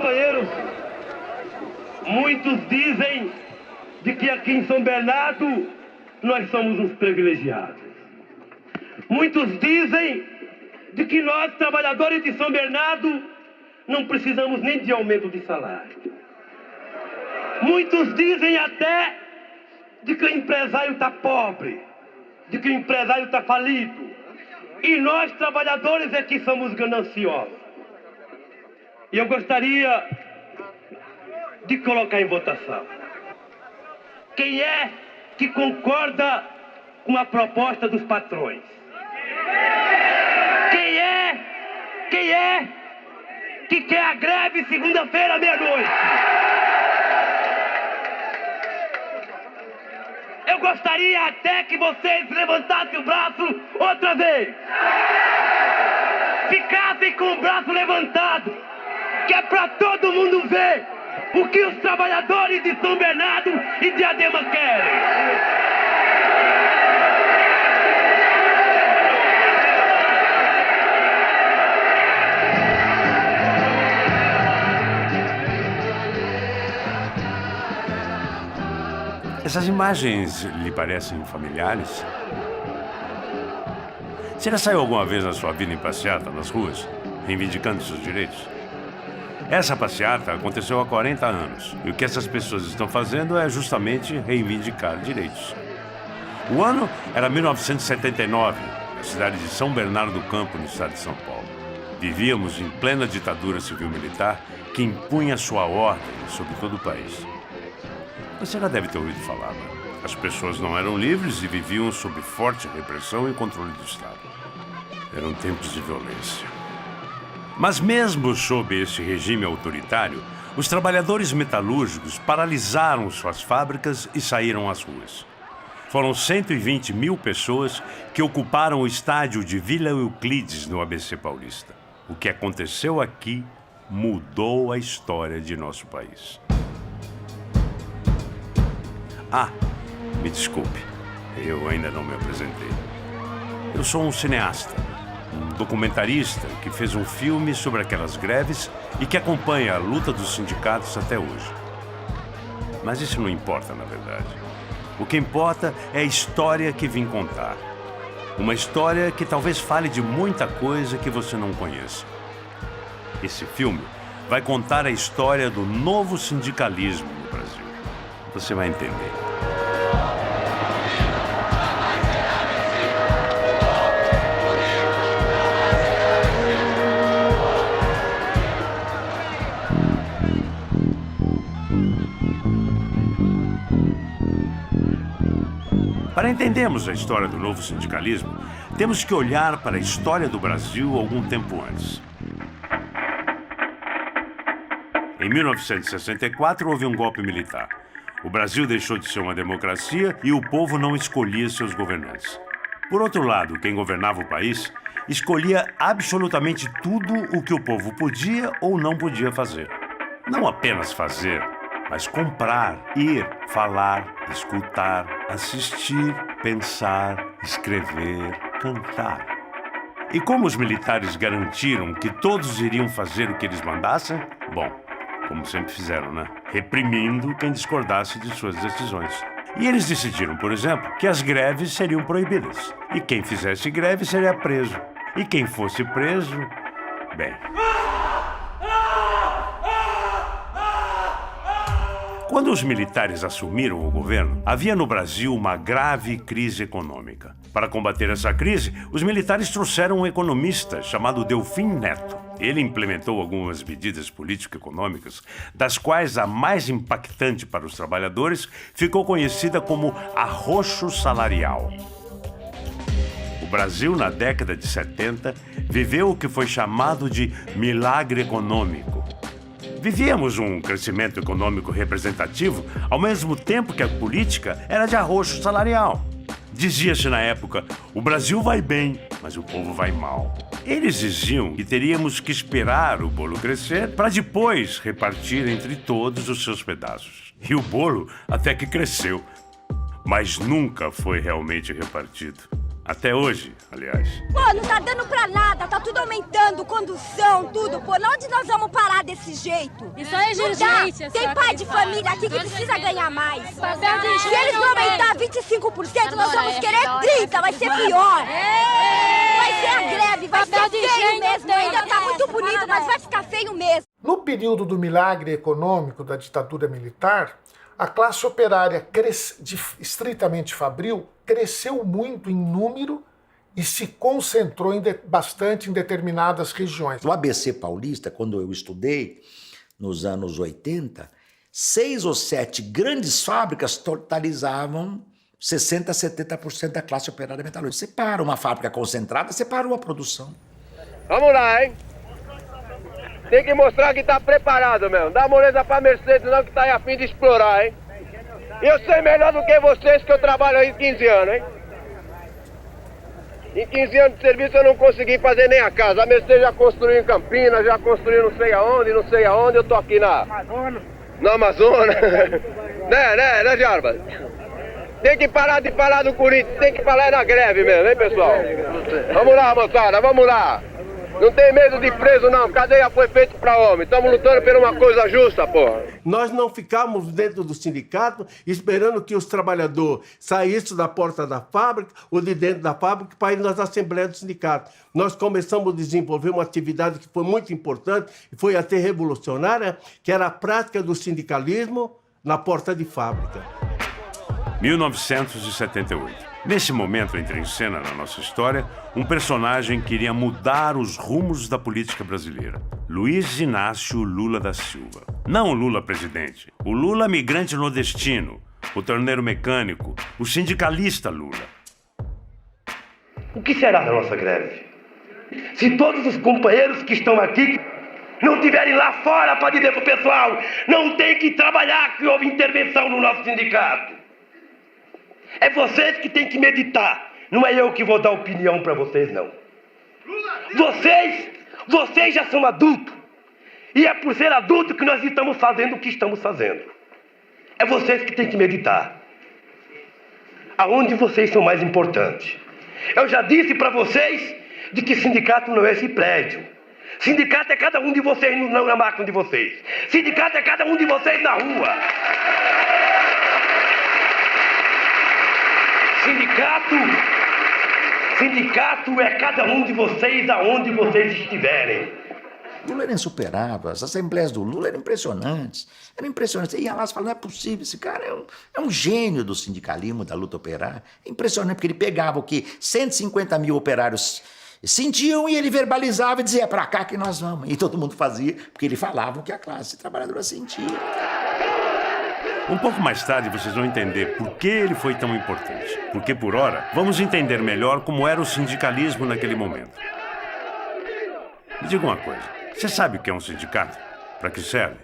companheiros, muitos dizem de que aqui em São Bernardo nós somos uns privilegiados. Muitos dizem de que nós, trabalhadores de São Bernardo, não precisamos nem de aumento de salário. Muitos dizem até de que o empresário está pobre, de que o empresário está falido. E nós, trabalhadores, é que somos gananciosos. E eu gostaria de colocar em votação. Quem é que concorda com a proposta dos patrões? Quem é que quer a greve segunda-feira à meia-noite? Eu gostaria até que vocês levantassem o braço outra vez. Ficassem com o braço levantado, que é para todo mundo ver o que os trabalhadores de São Bernardo e Diadema querem. Essas imagens lhe parecem familiares? Você já saiu alguma vez na sua vida em passeata nas ruas, reivindicando seus direitos? Essa passeata aconteceu há 40 anos, e o que essas pessoas estão fazendo é justamente reivindicar direitos. O ano era 1979, na cidade de São Bernardo do Campo, no estado de São Paulo. Vivíamos em plena ditadura civil-militar que impunha sua ordem sobre todo o país. Você já deve ter ouvido falar, né? As pessoas não eram livres e viviam sob forte repressão e controle do Estado. Eram tempos de violência. Mas mesmo sob esse regime autoritário, os trabalhadores metalúrgicos paralisaram suas fábricas e saíram às ruas. Foram 120 mil pessoas que ocuparam o estádio de Vila Euclides, no ABC Paulista. O que aconteceu aqui mudou a história de nosso país. Ah, me desculpe, eu ainda não me apresentei. Eu sou um cineasta, um documentarista que fez um filme sobre aquelas greves e que acompanha a luta dos sindicatos até hoje. Mas isso não importa, na verdade. O que importa é a história que vim contar. Uma história que talvez fale de muita coisa que você não conheça. Esse filme vai contar a história do novo sindicalismo no Brasil. Você vai entender. Para entendermos a história do novo sindicalismo, temos que olhar para a história do Brasil algum tempo antes. Em 1964, houve um golpe militar. O Brasil deixou de ser uma democracia e o povo não escolhia seus governantes. Por outro lado, quem governava o país escolhia absolutamente tudo o que o povo podia ou não podia fazer. Não apenas fazer, mas comprar, ir, falar, escutar, assistir, pensar, escrever, cantar. E como os militares garantiram que todos iriam fazer o que eles mandassem? Bom, como sempre fizeram, né? Reprimindo quem discordasse de suas decisões. E eles decidiram, por exemplo, que as greves seriam proibidas. E quem fizesse greve seria preso. E quem fosse preso, bem... Quando os militares assumiram o governo, havia no Brasil uma grave crise econômica. Para combater essa crise, os militares trouxeram um economista chamado Delfim Neto. Ele implementou algumas medidas político-econômicas, das quais a mais impactante para os trabalhadores ficou conhecida como arroxo salarial. O Brasil, na década de 70, viveu o que foi chamado de milagre econômico. Vivíamos um crescimento econômico representativo, ao mesmo tempo que a política era de arroxo salarial. Dizia-se na época, o Brasil vai bem, mas o povo vai mal. Eles diziam que teríamos que esperar o bolo crescer para depois repartir entre todos os seus pedaços. E o bolo até que cresceu, mas nunca foi realmente repartido. Até hoje, aliás. Pô, não tá dando pra nada, tá tudo aumentando, condução, tudo, pô. Onde nós vamos parar desse jeito? Isso é Não exigência. dá. Tem pai de família aqui que precisa ganhar mais. Papel de Se eles vão aumentar 25%, nós vamos querer 30%, vai ser pior. Vai ser a greve, vai ser feio mesmo. Ainda tá muito bonito, mas vai ficar feio mesmo. No período do milagre econômico da ditadura militar, a classe operária estritamente fabril cresceu muito em número e se concentrou bastante em determinadas regiões. O ABC paulista, quando eu estudei, nos anos 80, 6 ou 7 grandes fábricas totalizavam 60% a 70% da classe operária metalúrgica. Você para uma fábrica concentrada, você parou a produção. Vamos lá, hein? Tem que mostrar que tá preparado, meu. Não dá moleza pra Mercedes não, que tá aí a fim de explorar, hein? Eu sei melhor do que vocês, que eu trabalho aí 15 anos, hein? Em 15 anos de serviço eu não consegui fazer nem a casa. A Mercedes já construiu em Campinas, já construiu não sei aonde, eu tô aqui na Amazonas. Na Amazonas. né, Jarbas? Tem que parar de falar do Corinthians, tem que falar na greve mesmo, hein, pessoal? Vamos lá, moçada, vamos lá. Não tem medo de preso, não. Cadeia foi feita pra homem. Estamos lutando por uma coisa justa, porra. Nós não ficamos dentro do sindicato esperando que os trabalhadores saíssem da porta da fábrica ou de dentro da fábrica para ir nas assembleias do sindicato. Nós começamos a desenvolver uma atividade que foi muito importante e foi até revolucionária, que era a prática do sindicalismo na porta de fábrica. 1978. Nesse momento entra em cena na nossa história um personagem que iria mudar os rumos da política brasileira. Luiz Inácio Lula da Silva. Não o Lula presidente, o Lula migrante nordestino, o torneiro mecânico, o sindicalista Lula. O que será da nossa greve? Se todos os companheiros que estão aqui não estiverem lá fora para dizer pro pessoal, não tem que trabalhar, que houve intervenção no nosso sindicato. É vocês que têm que meditar. Não é eu que vou dar opinião para vocês, não. Vocês já são adultos. E é por ser adulto que nós estamos fazendo o que estamos fazendo. É vocês que têm que meditar. Aonde vocês são mais importantes. Eu já disse para vocês de que sindicato não é esse prédio. Sindicato é cada um de vocês na máquina de vocês. Sindicato é cada um de vocês na rua. Sindicato é cada um de vocês aonde vocês estiverem. Lula era insuperável, as assembleias do Lula eram impressionantes. Era impressionante. Você ia lá e falava, não é possível, esse cara é um gênio do sindicalismo, da luta operária. É impressionante, porque ele pegava o que 150 mil operários sentiam e ele verbalizava e dizia, é pra cá que nós vamos. E todo mundo fazia, porque ele falava o que a classe trabalhadora sentia. Um pouco mais tarde vocês vão entender por que ele foi tão importante. Porque, por hora, vamos entender melhor como era o sindicalismo naquele momento. Me diga uma coisa, você sabe o que é um sindicato? Para que serve?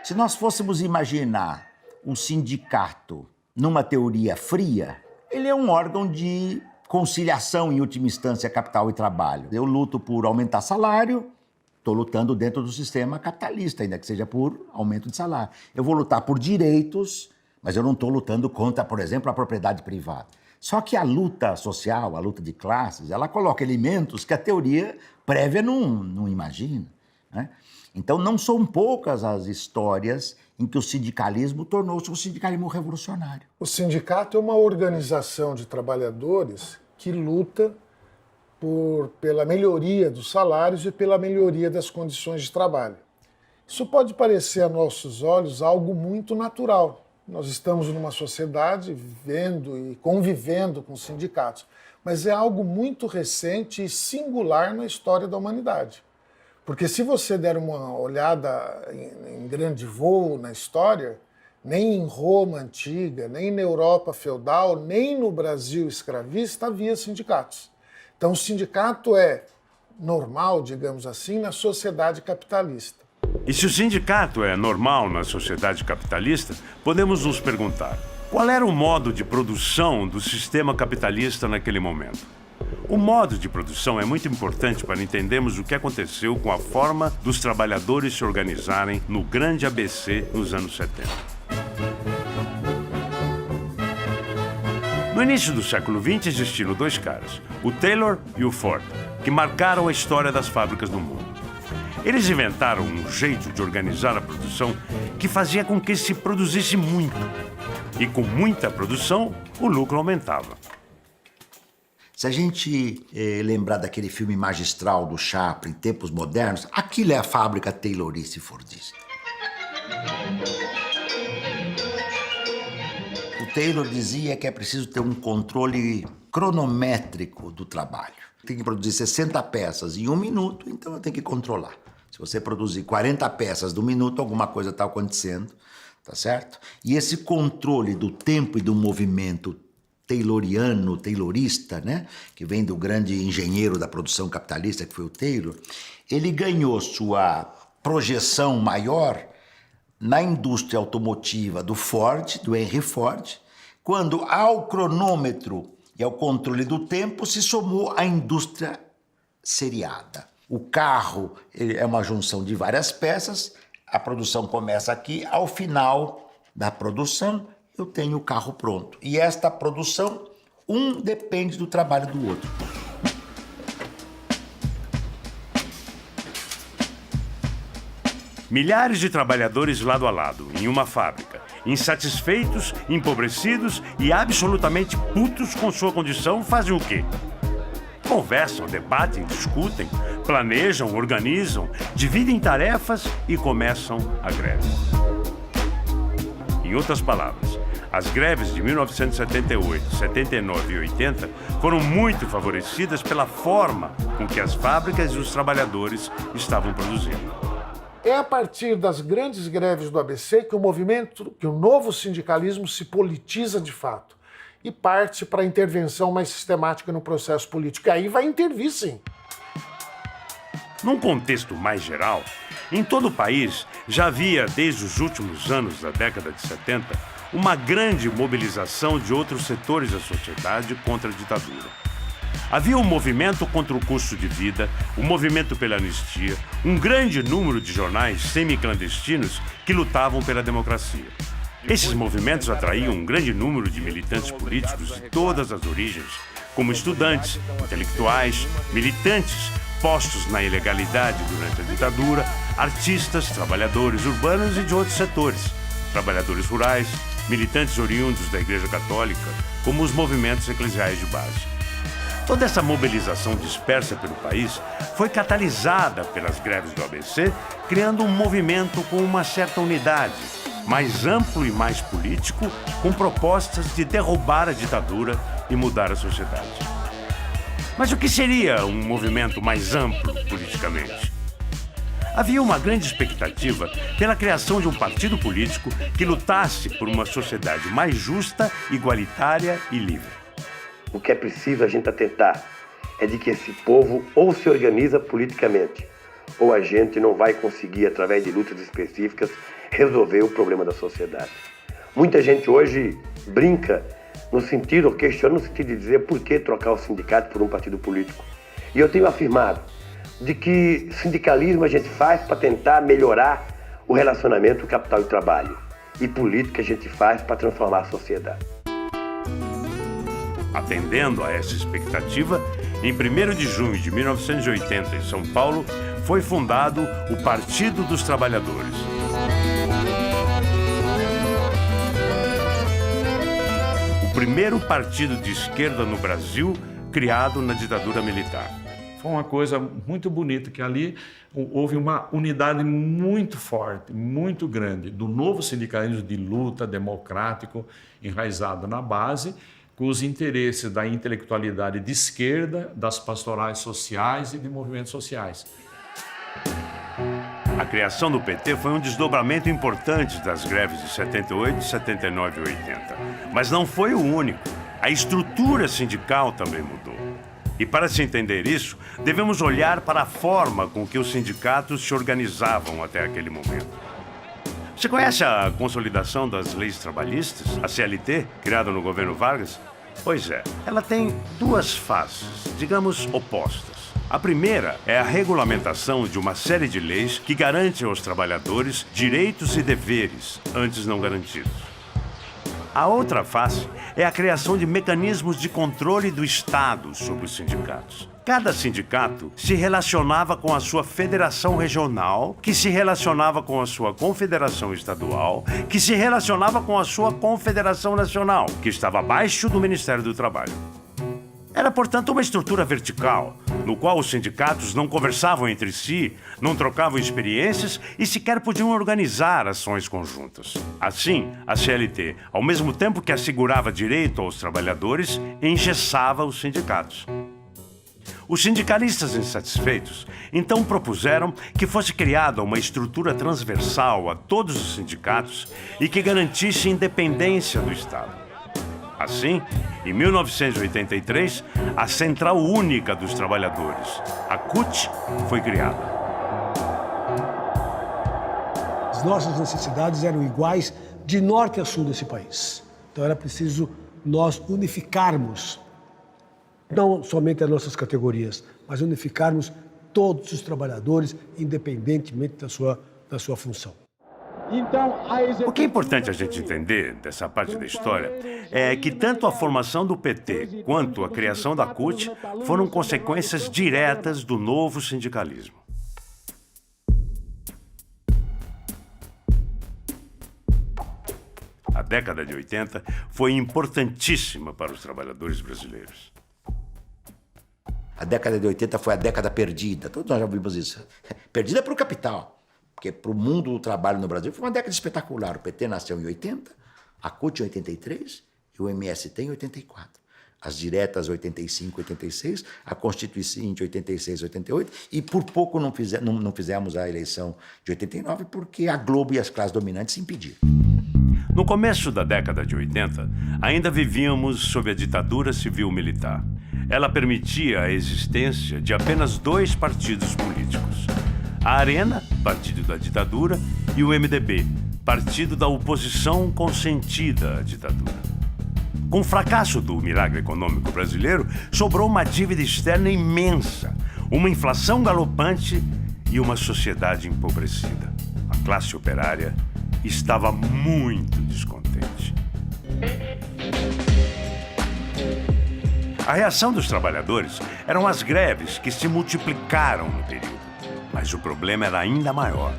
Se nós fôssemos imaginar um sindicato numa teoria fria, ele é um órgão de conciliação, em última instância, capital e trabalho. Eu luto por aumentar salário, estou lutando dentro do sistema capitalista, ainda que seja por aumento de salário. Eu vou lutar por direitos, mas eu não estou lutando contra, por exemplo, a propriedade privada. Só que a luta social, a luta de classes, ela coloca elementos que a teoria prévia não imagina, né? Então, não são poucas as histórias em que o sindicalismo tornou-se um sindicalismo revolucionário. O sindicato é uma organização de trabalhadores que luta pela melhoria dos salários e pela melhoria das condições de trabalho. Isso pode parecer a nossos olhos algo muito natural. Nós estamos numa sociedade vivendo e convivendo com sindicatos, mas é algo muito recente e singular na história da humanidade. Porque se você der uma olhada em grande voo na história, nem em Roma antiga, nem na Europa feudal, nem no Brasil escravista havia sindicatos. Então, o sindicato é normal, digamos assim, na sociedade capitalista. E se o sindicato é normal na sociedade capitalista, podemos nos perguntar, qual era o modo de produção do sistema capitalista naquele momento? O modo de produção é muito importante para entendermos o que aconteceu com a forma dos trabalhadores se organizarem no grande ABC nos anos 70. No início do século XX existiram dois caras, o Taylor e o Ford, que marcaram a história das fábricas no mundo. Eles inventaram um jeito de organizar a produção que fazia com que se produzisse muito. E com muita produção, o lucro aumentava. Se a gente lembrar daquele filme magistral do Chaplin, Tempos Modernos, aquilo é a fábrica taylorista e fordista. O Taylor dizia que é preciso ter um controle cronométrico do trabalho. Tem que produzir 60 peças em 1 minuto, então eu tenho que controlar. Se você produzir 40 peças do minuto, alguma coisa está acontecendo, tá certo? E esse controle do tempo e do movimento tayloriano, taylorista, né? Que vem do grande engenheiro da produção capitalista, que foi o Taylor, ele ganhou sua projeção maior na indústria automotiva do Ford, do Henry Ford, quando ao cronômetro e ao controle do tempo se somou a indústria seriada. O carro é uma junção de várias peças, a produção começa aqui, ao final da produção eu tenho o carro pronto. E esta produção, um depende do trabalho do outro. Milhares de trabalhadores lado a lado, em uma fábrica, insatisfeitos, empobrecidos e absolutamente putos com sua condição, fazem o quê? Conversam, debatem, discutem, planejam, organizam, dividem tarefas e começam a greve. Em outras palavras, as greves de 1978, 79 e 80 foram muito favorecidas pela forma com que as fábricas e os trabalhadores estavam produzindo. É a partir das grandes greves do ABC que o novo sindicalismo se politiza de fato e parte para a intervenção mais sistemática no processo político. E aí vai intervir, sim. Num contexto mais geral, em todo o país já havia, desde os últimos anos da década de 70, uma grande mobilização de outros setores da sociedade contra a ditadura. Havia um movimento contra o custo de vida, um movimento pela anistia, um grande número de jornais semi-clandestinos que lutavam pela democracia. Esses movimentos atraíam um grande número de militantes políticos de todas as origens, como estudantes, intelectuais, militantes postos na ilegalidade durante a ditadura, artistas, trabalhadores urbanos e de outros setores, trabalhadores rurais, militantes oriundos da Igreja Católica, como os movimentos eclesiais de base. Toda essa mobilização dispersa pelo país foi catalisada pelas greves do ABC, criando um movimento com uma certa unidade, mais amplo e mais político, com propostas de derrubar a ditadura e mudar a sociedade. Mas o que seria um movimento mais amplo politicamente? Havia uma grande expectativa pela criação de um partido político que lutasse por uma sociedade mais justa, igualitária e livre. O que é preciso a gente atentar é de que esse povo ou se organiza politicamente, ou a gente não vai conseguir, através de lutas específicas, resolver o problema da sociedade. Muita gente hoje brinca no sentido, ou questiona no sentido de dizer por que trocar o sindicato por um partido político. E eu tenho afirmado de que sindicalismo a gente faz para tentar melhorar o relacionamento capital e trabalho. E política a gente faz para transformar a sociedade. Atendendo a essa expectativa, em 1º de junho de 1980, em São Paulo, foi fundado o Partido dos Trabalhadores. O primeiro partido de esquerda no Brasil, criado na ditadura militar. Foi uma coisa muito bonita, que ali houve uma unidade muito forte, muito grande, do novo sindicalismo de luta democrático, enraizado na base, com os interesses da intelectualidade de esquerda, das pastorais sociais e de movimentos sociais. A criação do PT foi um desdobramento importante das greves de 78, 79 e 80. Mas não foi o único. A estrutura sindical também mudou. E para se entender isso, devemos olhar para a forma com que os sindicatos se organizavam até aquele momento. Você conhece a Consolidação das Leis Trabalhistas, a CLT, criada no governo Vargas? Pois é, ela tem duas faces, digamos, opostas. A primeira é a regulamentação de uma série de leis que garante aos trabalhadores direitos e deveres antes não garantidos. A outra face é a criação de mecanismos de controle do Estado sobre os sindicatos. Cada sindicato se relacionava com a sua federação regional, que se relacionava com a sua confederação estadual, que se relacionava com a sua confederação nacional, que estava abaixo do Ministério do Trabalho. Era, portanto, uma estrutura vertical, no qual os sindicatos não conversavam entre si, não trocavam experiências e sequer podiam organizar ações conjuntas. Assim, a CLT, ao mesmo tempo que assegurava direito aos trabalhadores, engessava os sindicatos. Os sindicalistas insatisfeitos, então propuseram que fosse criada uma estrutura transversal a todos os sindicatos e que garantisse independência do Estado. Assim, em 1983, a Central Única dos Trabalhadores, a CUT, foi criada. As nossas necessidades eram iguais de norte a sul desse país. Então era preciso nós unificarmos, não somente as nossas categorias, mas unificarmos todos os trabalhadores, independentemente da sua função. O que é importante a gente entender dessa parte da história é que tanto a formação do PT quanto a criação da CUT foram consequências diretas do novo sindicalismo. A década de 80 foi importantíssima para os trabalhadores brasileiros. A década de 80 foi a década perdida, todos nós já vimos isso. Perdida para o capital. Porque para o mundo do trabalho no Brasil foi uma década espetacular. O PT nasceu em 80, a CUT em 83 e o MST em 84. As diretas 85, 86, a Constituinte 86, 88 e por pouco não fizemos a eleição de 89 porque a Globo e as classes dominantes impediram. No começo da década de 80, ainda vivíamos sob a ditadura civil-militar. Ela permitia a existência de apenas 2 partidos políticos. A Arena, partido da ditadura, e o MDB, partido da oposição consentida à ditadura. Com o fracasso do milagre econômico brasileiro, sobrou uma dívida externa imensa, uma inflação galopante e uma sociedade empobrecida. A classe operária estava muito descontente. A reação dos trabalhadores eram as greves que se multiplicaram no período. Mas o problema era ainda maior,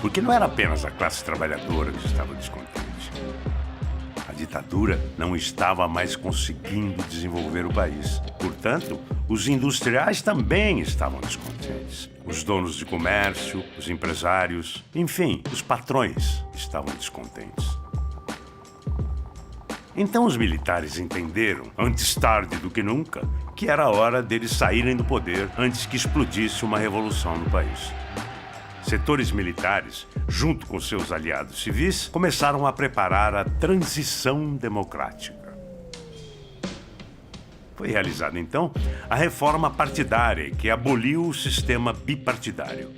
porque não era apenas a classe trabalhadora que estava descontente. A ditadura não estava mais conseguindo desenvolver o país. Portanto, os industriais também estavam descontentes. Os donos de comércio, os empresários, enfim, os patrões estavam descontentes. Então os militares entenderam, antes tarde do que nunca, que era a hora deles saírem do poder antes que explodisse uma revolução no país. Setores militares, junto com seus aliados civis, começaram a preparar a transição democrática. Foi realizada, então, a reforma partidária, que aboliu o sistema bipartidário.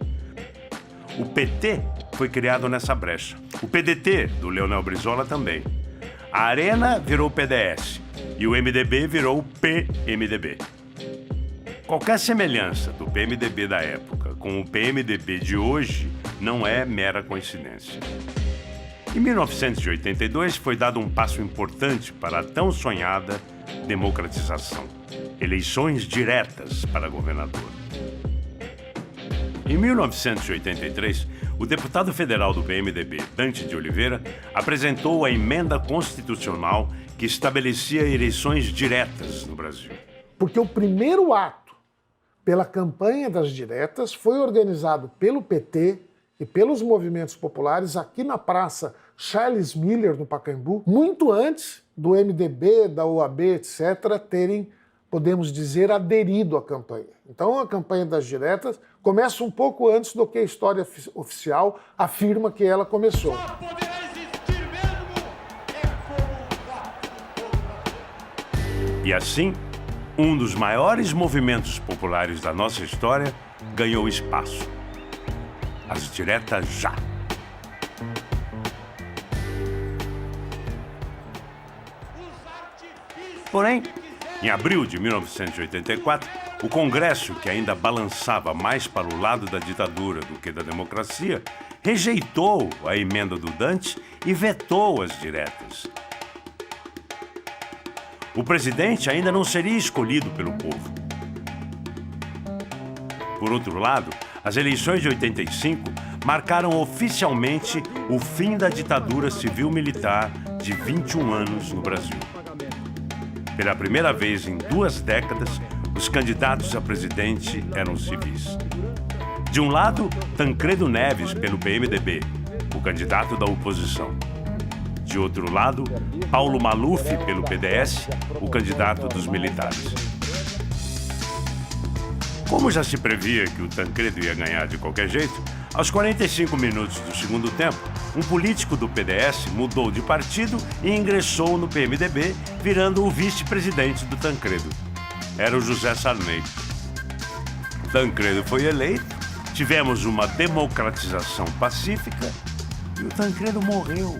O PT foi criado nessa brecha. O PDT, do Leonel Brizola, também. A Arena virou o PDS e o MDB virou o PMDB. Qualquer semelhança do PMDB da época com o PMDB de hoje não é mera coincidência. Em 1982 foi dado um passo importante para a tão sonhada democratização. Eleições diretas para governador. Em 1983, o deputado federal do PMDB, Dante de Oliveira, apresentou a emenda constitucional que estabelecia eleições diretas no Brasil. Porque o primeiro ato pela campanha das diretas foi organizado pelo PT e pelos movimentos populares aqui na Praça Charles Miller, no Pacaembu, muito antes do MDB, da OAB, etc., terem, podemos dizer, aderido à campanha. Então a campanha das diretas começa um pouco antes do que a história oficial afirma que ela começou. E assim, um dos maiores movimentos populares da nossa história ganhou espaço. As diretas já. Porém, em abril de 1984, o Congresso, que ainda balançava mais para o lado da ditadura do que da democracia, rejeitou a emenda do Dante e vetou as diretas. o presidente ainda não seria escolhido pelo povo. Por outro lado, as eleições de 85 marcaram oficialmente o fim da ditadura civil-militar de 21 anos no Brasil. Pela primeira vez em 2 décadas, os candidatos a presidente eram civis. De um lado, Tancredo Neves, pelo PMDB, o candidato da oposição. De outro lado, Paulo Maluf, pelo PDS, o candidato dos militares. Como já se previa que o Tancredo ia ganhar de qualquer jeito, aos 45 minutos do segundo tempo, um político do PDS mudou de partido e ingressou no PMDB, virando o vice-presidente do Tancredo. Era o José Sarney. Tancredo foi eleito, tivemos uma democratização pacífica e o Tancredo morreu.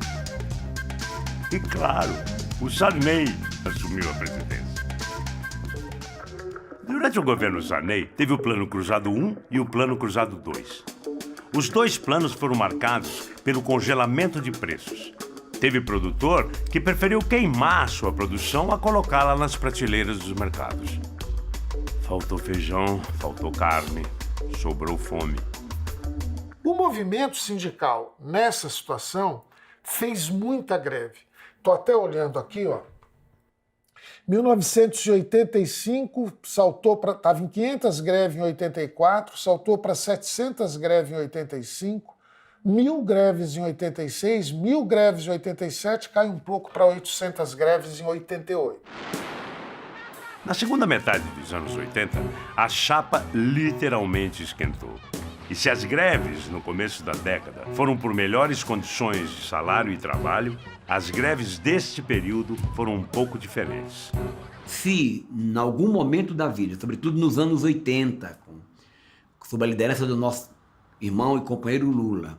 E claro, o Sarney assumiu a presidência. Durante o governo Sarney, teve o Plano Cruzado 1 e o Plano Cruzado 2. Os 2 planos foram marcados pelo congelamento de preços. Teve produtor que preferiu queimar sua produção a colocá-la nas prateleiras dos mercados. Faltou feijão, faltou carne, sobrou fome. O movimento sindical, nessa situação, fez muita greve. Estou até olhando aqui, ó. 1985 saltou para... Estava em 500 greves em 84, saltou para 700 greves em 85, 1.000 greves em 86, 1.000 greves em 87, cai um pouco para 800 greves em 88. Na segunda metade dos anos 80, a chapa literalmente esquentou. E se as greves no começo da década foram por melhores condições de salário e trabalho, as greves deste período foram um pouco diferentes. Se, em algum momento da vida, sobretudo nos anos 80, sob a liderança do nosso irmão e companheiro Lula,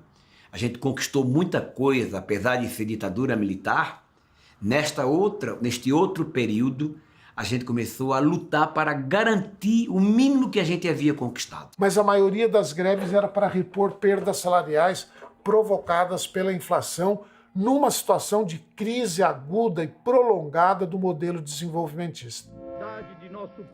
a gente conquistou muita coisa, apesar de ser ditadura militar, neste outro período, a gente começou a lutar para garantir o mínimo que a gente havia conquistado. Mas a maioria das greves era para repor perdas salariais provocadas pela inflação numa situação de crise aguda e prolongada do modelo desenvolvimentista.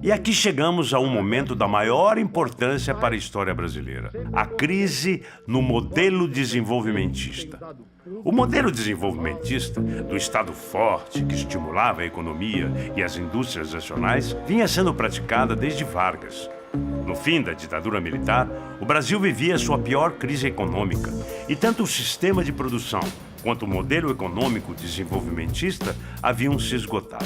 E aqui chegamos a um momento da maior importância para a história brasileira: a crise no modelo desenvolvimentista. O modelo desenvolvimentista, do Estado forte que estimulava a economia e as indústrias nacionais, vinha sendo praticada desde Vargas. No fim da ditadura militar, o Brasil vivia sua pior crise econômica e tanto o sistema de produção quanto o modelo econômico desenvolvimentista haviam se esgotado.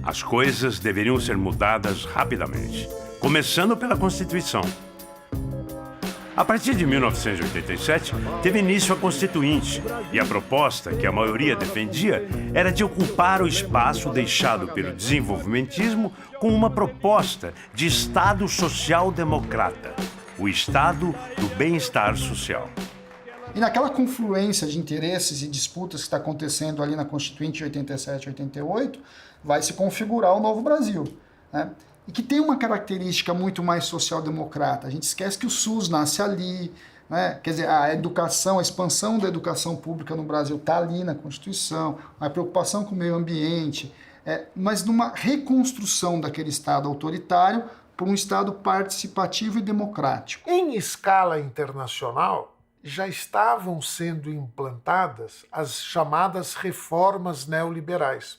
As coisas deveriam ser mudadas rapidamente, começando pela Constituição. A partir de 1987, teve início a Constituinte, e a proposta que a maioria defendia era de ocupar o espaço deixado pelo desenvolvimentismo com uma proposta de Estado social-democrata, o Estado do bem-estar social. E naquela confluência de interesses e disputas que está acontecendo ali na Constituinte de 87 e 88, vai se configurar o novo Brasil, né? E que tem uma característica muito mais social-democrata. A gente esquece que o SUS nasce ali, né? Quer dizer, a educação, a expansão da educação pública no Brasil está ali na Constituição, a preocupação com o meio ambiente, mas numa reconstrução daquele Estado autoritário por um Estado participativo e democrático. Em escala internacional, já estavam sendo implantadas as chamadas reformas neoliberais,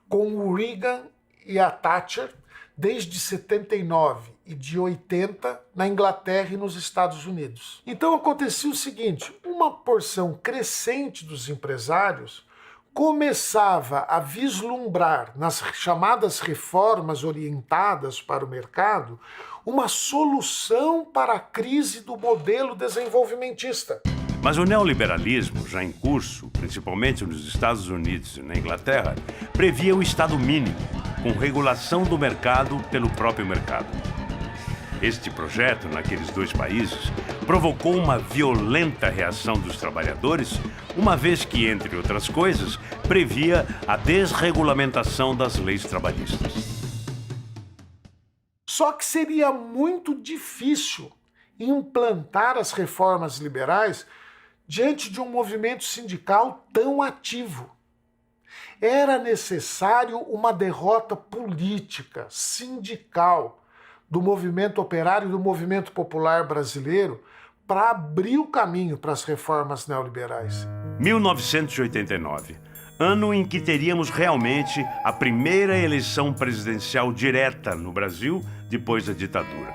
com o Reagan e a Thatcher, desde 79 e de 80 na Inglaterra e nos Estados Unidos. Então acontecia o seguinte: uma porção crescente dos empresários começava a vislumbrar nas chamadas reformas orientadas para o mercado uma solução para a crise do modelo desenvolvimentista. Mas o neoliberalismo, já em curso, principalmente nos Estados Unidos e na Inglaterra, previa o Estado mínimo, com regulação do mercado pelo próprio mercado. Este projeto, naqueles 2 países, provocou uma violenta reação dos trabalhadores, uma vez que, entre outras coisas, previa a desregulamentação das leis trabalhistas. Só que seria muito difícil implantar as reformas liberais diante de um movimento sindical tão ativo. Era necessário uma derrota política, sindical, do movimento operário e do movimento popular brasileiro para abrir o caminho para as reformas neoliberais. 1989, ano em que teríamos realmente a primeira eleição presidencial direta no Brasil depois da ditadura.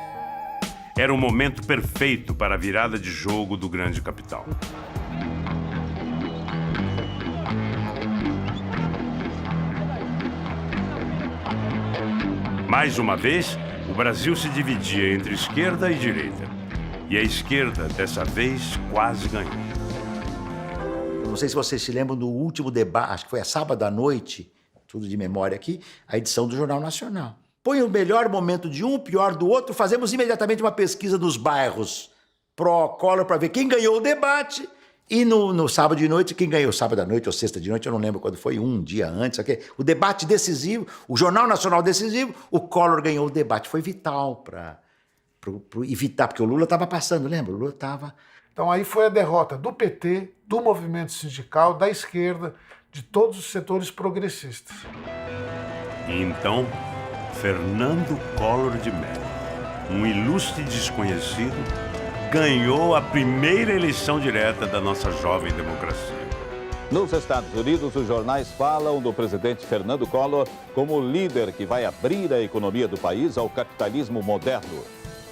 Era o momento perfeito para a virada de jogo do grande capital. Mais uma vez, o Brasil se dividia entre esquerda e direita. E a esquerda, dessa vez, quase ganhou. Não sei se vocês se lembram do último debate, acho que foi a sábado à noite, tudo de memória aqui, a edição do Jornal Nacional. Põe o melhor momento de um, o pior do outro, fazemos imediatamente uma pesquisa nos bairros pró-Collor para ver quem ganhou o debate. E no sábado de noite, quem ganhou sábado à noite ou sexta de noite, eu não lembro quando foi, um dia antes, okay? O debate decisivo, o Jornal Nacional decisivo, o Collor ganhou o debate. Foi vital para evitar, porque o Lula estava passando, lembra? O Lula estava... Então aí foi a derrota do PT, do movimento sindical, da esquerda, de todos os setores progressistas. E então, Fernando Collor de Mello, um ilustre desconhecido, ganhou a primeira eleição direta da nossa jovem democracia. Nos Estados Unidos, os jornais falam do presidente Fernando Collor como o líder que vai abrir a economia do país ao capitalismo moderno.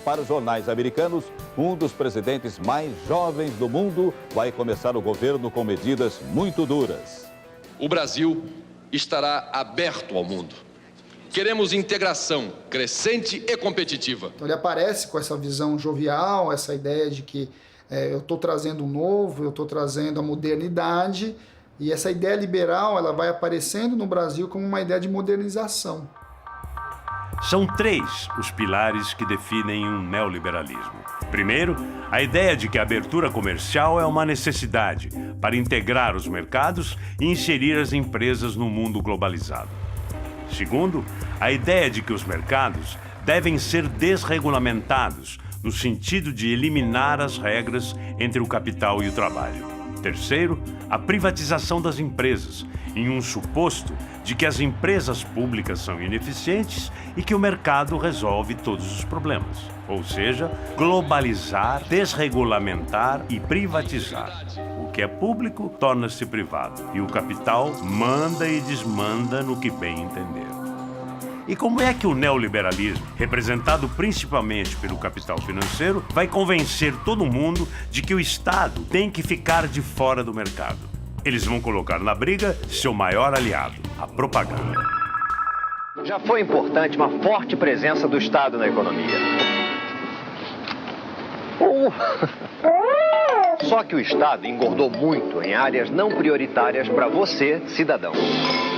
Para os jornais americanos, um dos presidentes mais jovens do mundo vai começar o governo com medidas muito duras. O Brasil estará aberto ao mundo. Queremos integração crescente e competitiva. Então ele aparece com essa visão jovial, essa ideia de que eu estou trazendo o novo, eu estou trazendo a modernidade, e essa ideia liberal ela vai aparecendo no Brasil como uma ideia de modernização. São três os pilares que definem um neoliberalismo. Primeiro, a ideia de que a abertura comercial é uma necessidade para integrar os mercados e inserir as empresas no mundo globalizado. Segundo, a ideia de que os mercados devem ser desregulamentados, no sentido de eliminar as regras entre o capital e o trabalho. Terceiro, a privatização das empresas, em um suposto de que as empresas públicas são ineficientes e que o mercado resolve todos os problemas. Ou seja, globalizar, desregulamentar e privatizar. O que é público torna-se privado e o capital manda e desmanda no que bem entender. E como é que o neoliberalismo, representado principalmente pelo capital financeiro, vai convencer todo mundo de que o Estado tem que ficar de fora do mercado? Eles vão colocar na briga seu maior aliado, a propaganda. Já foi importante uma forte presença do Estado na economia. Só que o Estado engordou muito em áreas não prioritárias para você, cidadão.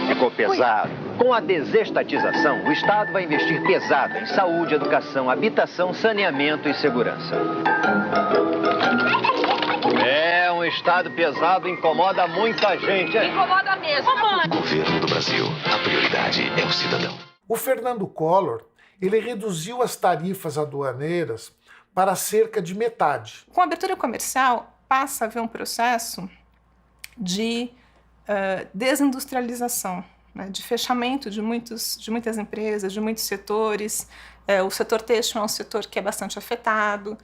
Ficou pesado. Com a desestatização, o Estado vai investir pesado em saúde, educação, habitação, saneamento e segurança. Um Estado pesado incomoda muita gente. Incomoda mesmo. Governo do Brasil, a prioridade é o cidadão. O Fernando Collor, ele reduziu as tarifas aduaneiras para cerca de metade. Com a abertura comercial, passa a haver um processo de desindustrialização, né, de fechamento de muitas empresas, de muitos setores. O setor têxtil é um setor que é bastante afetado,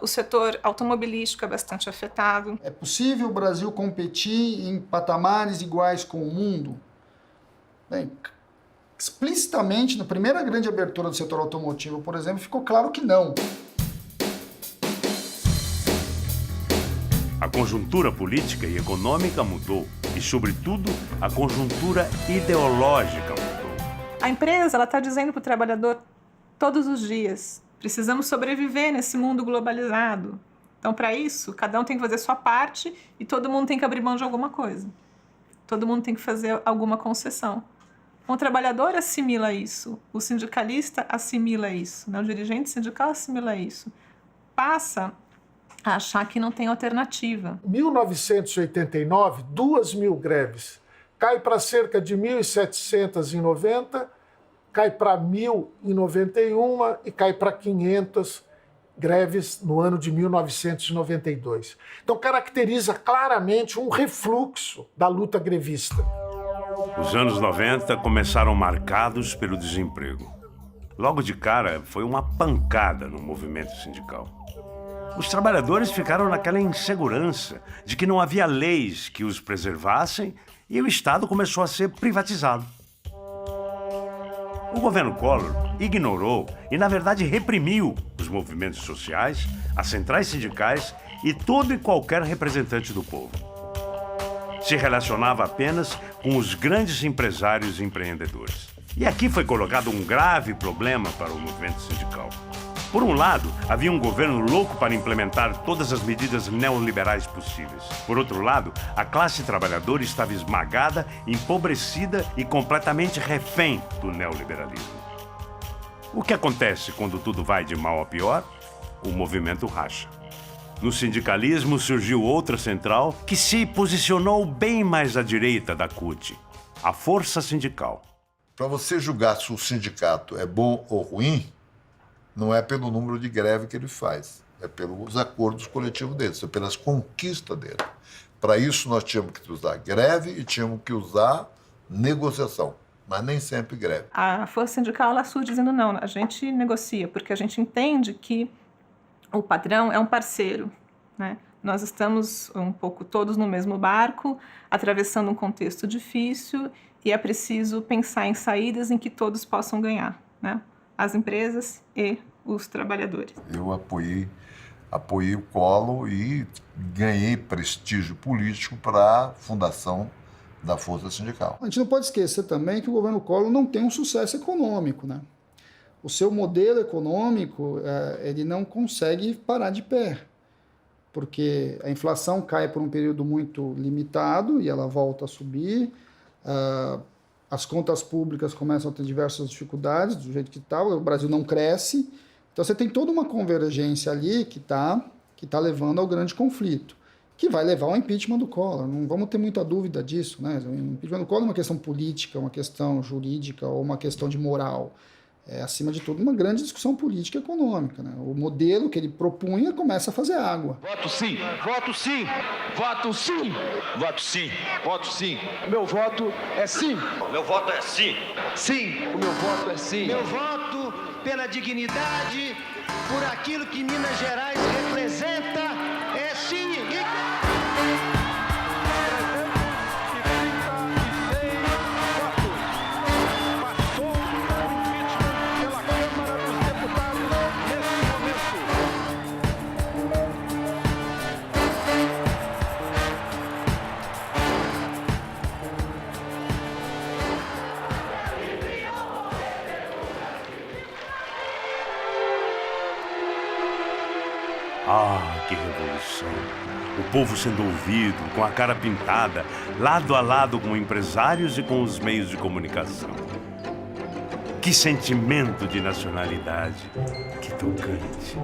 o setor automobilístico é bastante afetado. É possível o Brasil competir em patamares iguais com o mundo? Bem, explicitamente, na primeira grande abertura do setor automotivo, por exemplo, ficou claro que não. A conjuntura política e econômica mudou e, sobretudo, a conjuntura ideológica mudou. A empresa está dizendo para o trabalhador todos os dias: precisamos sobreviver nesse mundo globalizado. Então, para isso, cada um tem que fazer a sua parte e todo mundo tem que abrir mão de alguma coisa. Todo mundo tem que fazer alguma concessão. O trabalhador assimila isso, o sindicalista assimila isso, né? O dirigente sindical assimila isso. Passa a achar que não tem alternativa. Em 1989, 2.000 greves. Cai para cerca de 1.700 em 90, cai para 1.000 em 91 e cai para 500 greves no ano de 1992. Então caracteriza claramente um refluxo da luta grevista. Os anos 90 começaram marcados pelo desemprego. Logo de cara, foi uma pancada no movimento sindical. Os trabalhadores ficaram naquela insegurança de que não havia leis que os preservassem e o Estado começou a ser privatizado. O governo Collor ignorou e, na verdade, reprimiu os movimentos sociais, as centrais sindicais e todo e qualquer representante do povo. Se relacionava apenas com os grandes empresários e empreendedores. E aqui foi colocado um grave problema para o movimento sindical. Por um lado, havia um governo louco para implementar todas as medidas neoliberais possíveis. Por outro lado, a classe trabalhadora estava esmagada, empobrecida e completamente refém do neoliberalismo. O que acontece quando tudo vai de mal a pior? O movimento racha. No sindicalismo surgiu outra central que se posicionou bem mais à direita da CUT, a Força Sindical. Para você julgar se o sindicato é bom ou ruim, não é pelo número de greve que ele faz, é pelos acordos coletivos dele, é pelas conquistas dele. Para isso nós tínhamos que usar greve e tínhamos que usar negociação, mas nem sempre greve. A Força Sindical ela surge dizendo não, a gente negocia, porque a gente entende que o patrão é um parceiro, né? Nós estamos um pouco todos no mesmo barco, atravessando um contexto difícil e é preciso pensar em saídas em que todos possam ganhar, né? As empresas e os trabalhadores. Eu apoiei o Collor e ganhei prestígio político para a fundação da Força Sindical. A gente não pode esquecer também que o governo Collor não tem um sucesso econômico, né? O seu modelo econômico, ele não consegue parar de pé, porque a inflação cai por um período muito limitado e ela volta a subir, as contas públicas começam a ter diversas dificuldades, do jeito que está, o Brasil não cresce, então você tem toda uma convergência ali que tá levando ao grande conflito, que vai levar ao impeachment do Collor, não vamos ter muita dúvida disso, né? O impeachment do Collor é uma questão política, uma questão jurídica ou uma questão de moral. É, acima de tudo, uma grande discussão política e econômica, né? O modelo que ele propunha começa a fazer água. Voto sim, voto sim, voto sim, voto sim, voto sim. Meu voto é sim. Meu voto é sim. Sim, o meu voto é sim. Meu voto pela dignidade, por aquilo que Minas Gerais representa, é sim. Ah, que revolução! O povo sendo ouvido, com a cara pintada, lado a lado com empresários e com os meios de comunicação. Que sentimento de nacionalidade! Que tocante!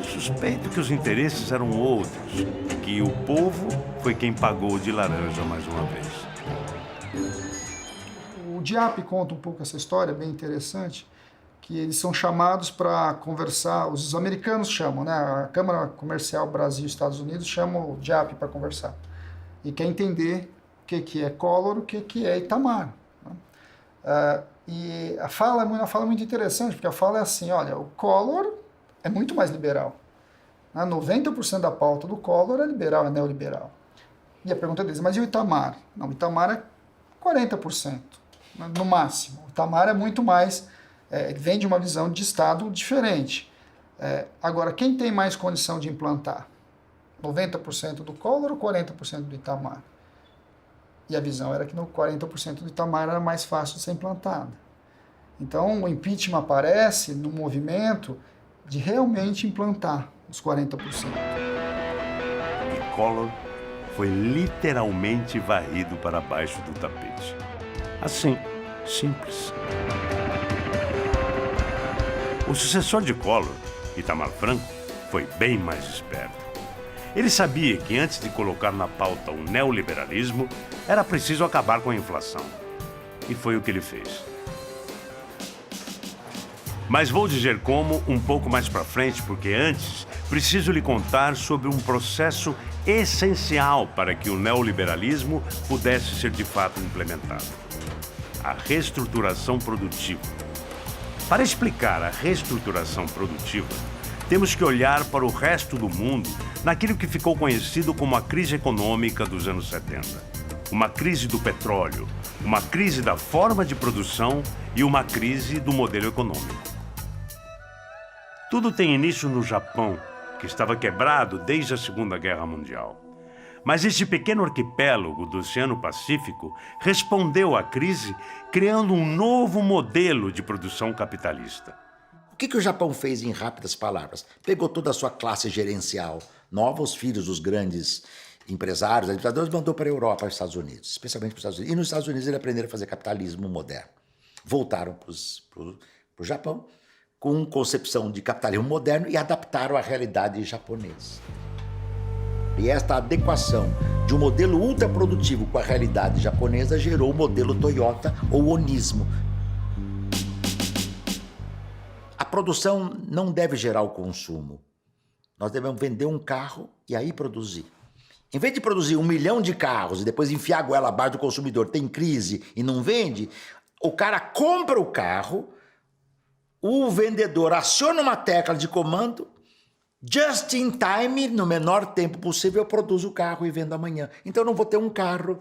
Suspeito que os interesses eram outros e que o povo foi quem pagou de laranja mais uma vez. O Diap conta um pouco essa história, bem interessante, que eles são chamados para conversar, os americanos chamam, né? A Câmara Comercial Brasil-Estados Unidos chama o Diap para conversar. E quer entender o que é Collor, o que é Itamar. Né? E a fala é uma fala muito interessante, porque a fala é assim, olha, o Collor é muito mais liberal. Né? 90% da pauta do Collor é liberal, é neoliberal. E a pergunta deles, mas e o Itamar? Não, o Itamar é 40%, né? No máximo. O Itamar é muito mais... ele vem de uma visão de Estado diferente. Agora, quem tem mais condição de implantar? 90% do Collor ou 40% do Itamar? E a visão era que no 40% do Itamar era mais fácil de ser implantada. Então, o impeachment aparece no movimento de realmente implantar os 40%. E Collor foi literalmente varrido para baixo do tapete. Assim, simples. O sucessor de Collor, Itamar Franco, foi bem mais esperto. Ele sabia que antes de colocar na pauta o neoliberalismo, era preciso acabar com a inflação. E foi o que ele fez. Mas vou dizer como um pouco mais para frente, porque antes preciso lhe contar sobre um processo essencial para que o neoliberalismo pudesse ser de fato implementado: a reestruturação produtiva. Para explicar a reestruturação produtiva, temos que olhar para o resto do mundo naquilo que ficou conhecido como a crise econômica dos anos 70. Uma crise do petróleo, uma crise da forma de produção e uma crise do modelo econômico. Tudo tem início no Japão, que estava quebrado desde a Segunda Guerra Mundial. Mas esse pequeno arquipélago do Oceano Pacífico respondeu à crise criando um novo modelo de produção capitalista. O que o Japão fez em rápidas palavras? Pegou toda a sua classe gerencial, novos filhos dos grandes empresários, administradores, mandou para a Europa, para os Estados Unidos, especialmente para os Estados Unidos. E nos Estados Unidos eles aprenderam a fazer capitalismo moderno. Voltaram para o Japão com concepção de capitalismo moderno e adaptaram à realidade japonesa. E esta adequação de um modelo ultraprodutivo com a realidade japonesa gerou o modelo Toyota ou onismo. A produção não deve gerar o consumo. Nós devemos vender um carro e aí produzir. Em vez de produzir 1 milhão de carros e depois enfiar a goela abaixo do consumidor, tem crise e não vende, o cara compra o carro, o vendedor aciona uma tecla de comando, just in time, no menor tempo possível, eu produzo o carro e vendo amanhã. Então eu não vou ter um carro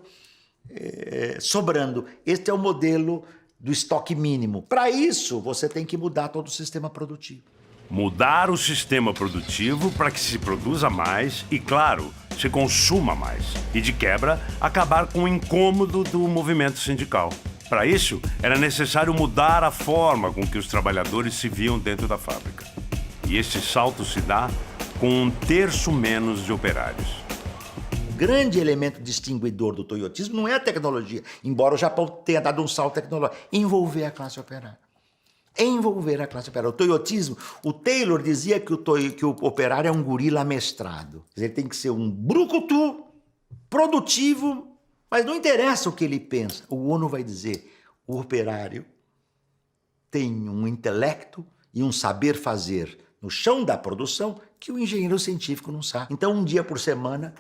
sobrando. Este é o modelo do estoque mínimo. Para isso, você tem que mudar todo o sistema produtivo. Mudar o sistema produtivo para que se produza mais e, claro, se consuma mais. E, de quebra, acabar com o incômodo do movimento sindical. Para isso, era necessário mudar a forma com que os trabalhadores se viam dentro da fábrica. E esse salto se dá com 1/3 menos de operários. O grande elemento distinguidor do toyotismo não é a tecnologia, embora o Japão tenha dado um salto tecnológico, envolver a classe operária. Envolver a classe operária. O toyotismo, o Taylor dizia que o operário é um gorila amestrado. Ele tem que ser um brucutu, produtivo, mas não interessa o que ele pensa. O ONU vai dizer, o operário tem um intelecto e um saber fazer no chão da produção que o engenheiro científico não sabe. Então, um dia por semana,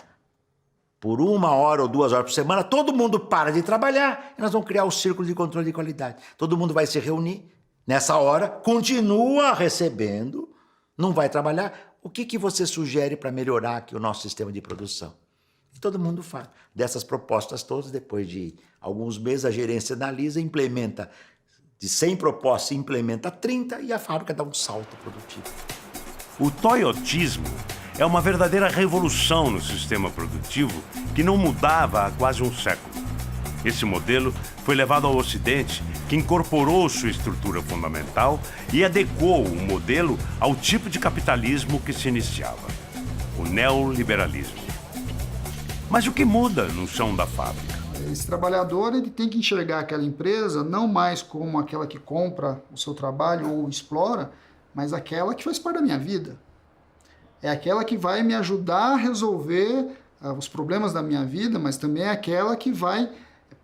por 1 hora ou 2 horas por semana, todo mundo para de trabalhar e nós vamos criar o círculo de controle de qualidade. Todo mundo vai se reunir nessa hora, continua recebendo, não vai trabalhar. O que você sugere para melhorar aqui o nosso sistema de produção? E todo mundo faz. Dessas propostas todas, depois de alguns meses, a gerência analisa e implementa. De 100 propostas, implementa 30 e a fábrica dá um salto produtivo. O toyotismo é uma verdadeira revolução no sistema produtivo que não mudava há quase um século. Esse modelo foi levado ao Ocidente, que incorporou sua estrutura fundamental e adequou o modelo ao tipo de capitalismo que se iniciava, o neoliberalismo. Mas o que muda no chão da fábrica? Esse trabalhador ele tem que enxergar aquela empresa não mais como aquela que compra o seu trabalho ou explora, mas aquela que faz parte da minha vida. É aquela que vai me ajudar a resolver os problemas da minha vida, mas também é aquela que vai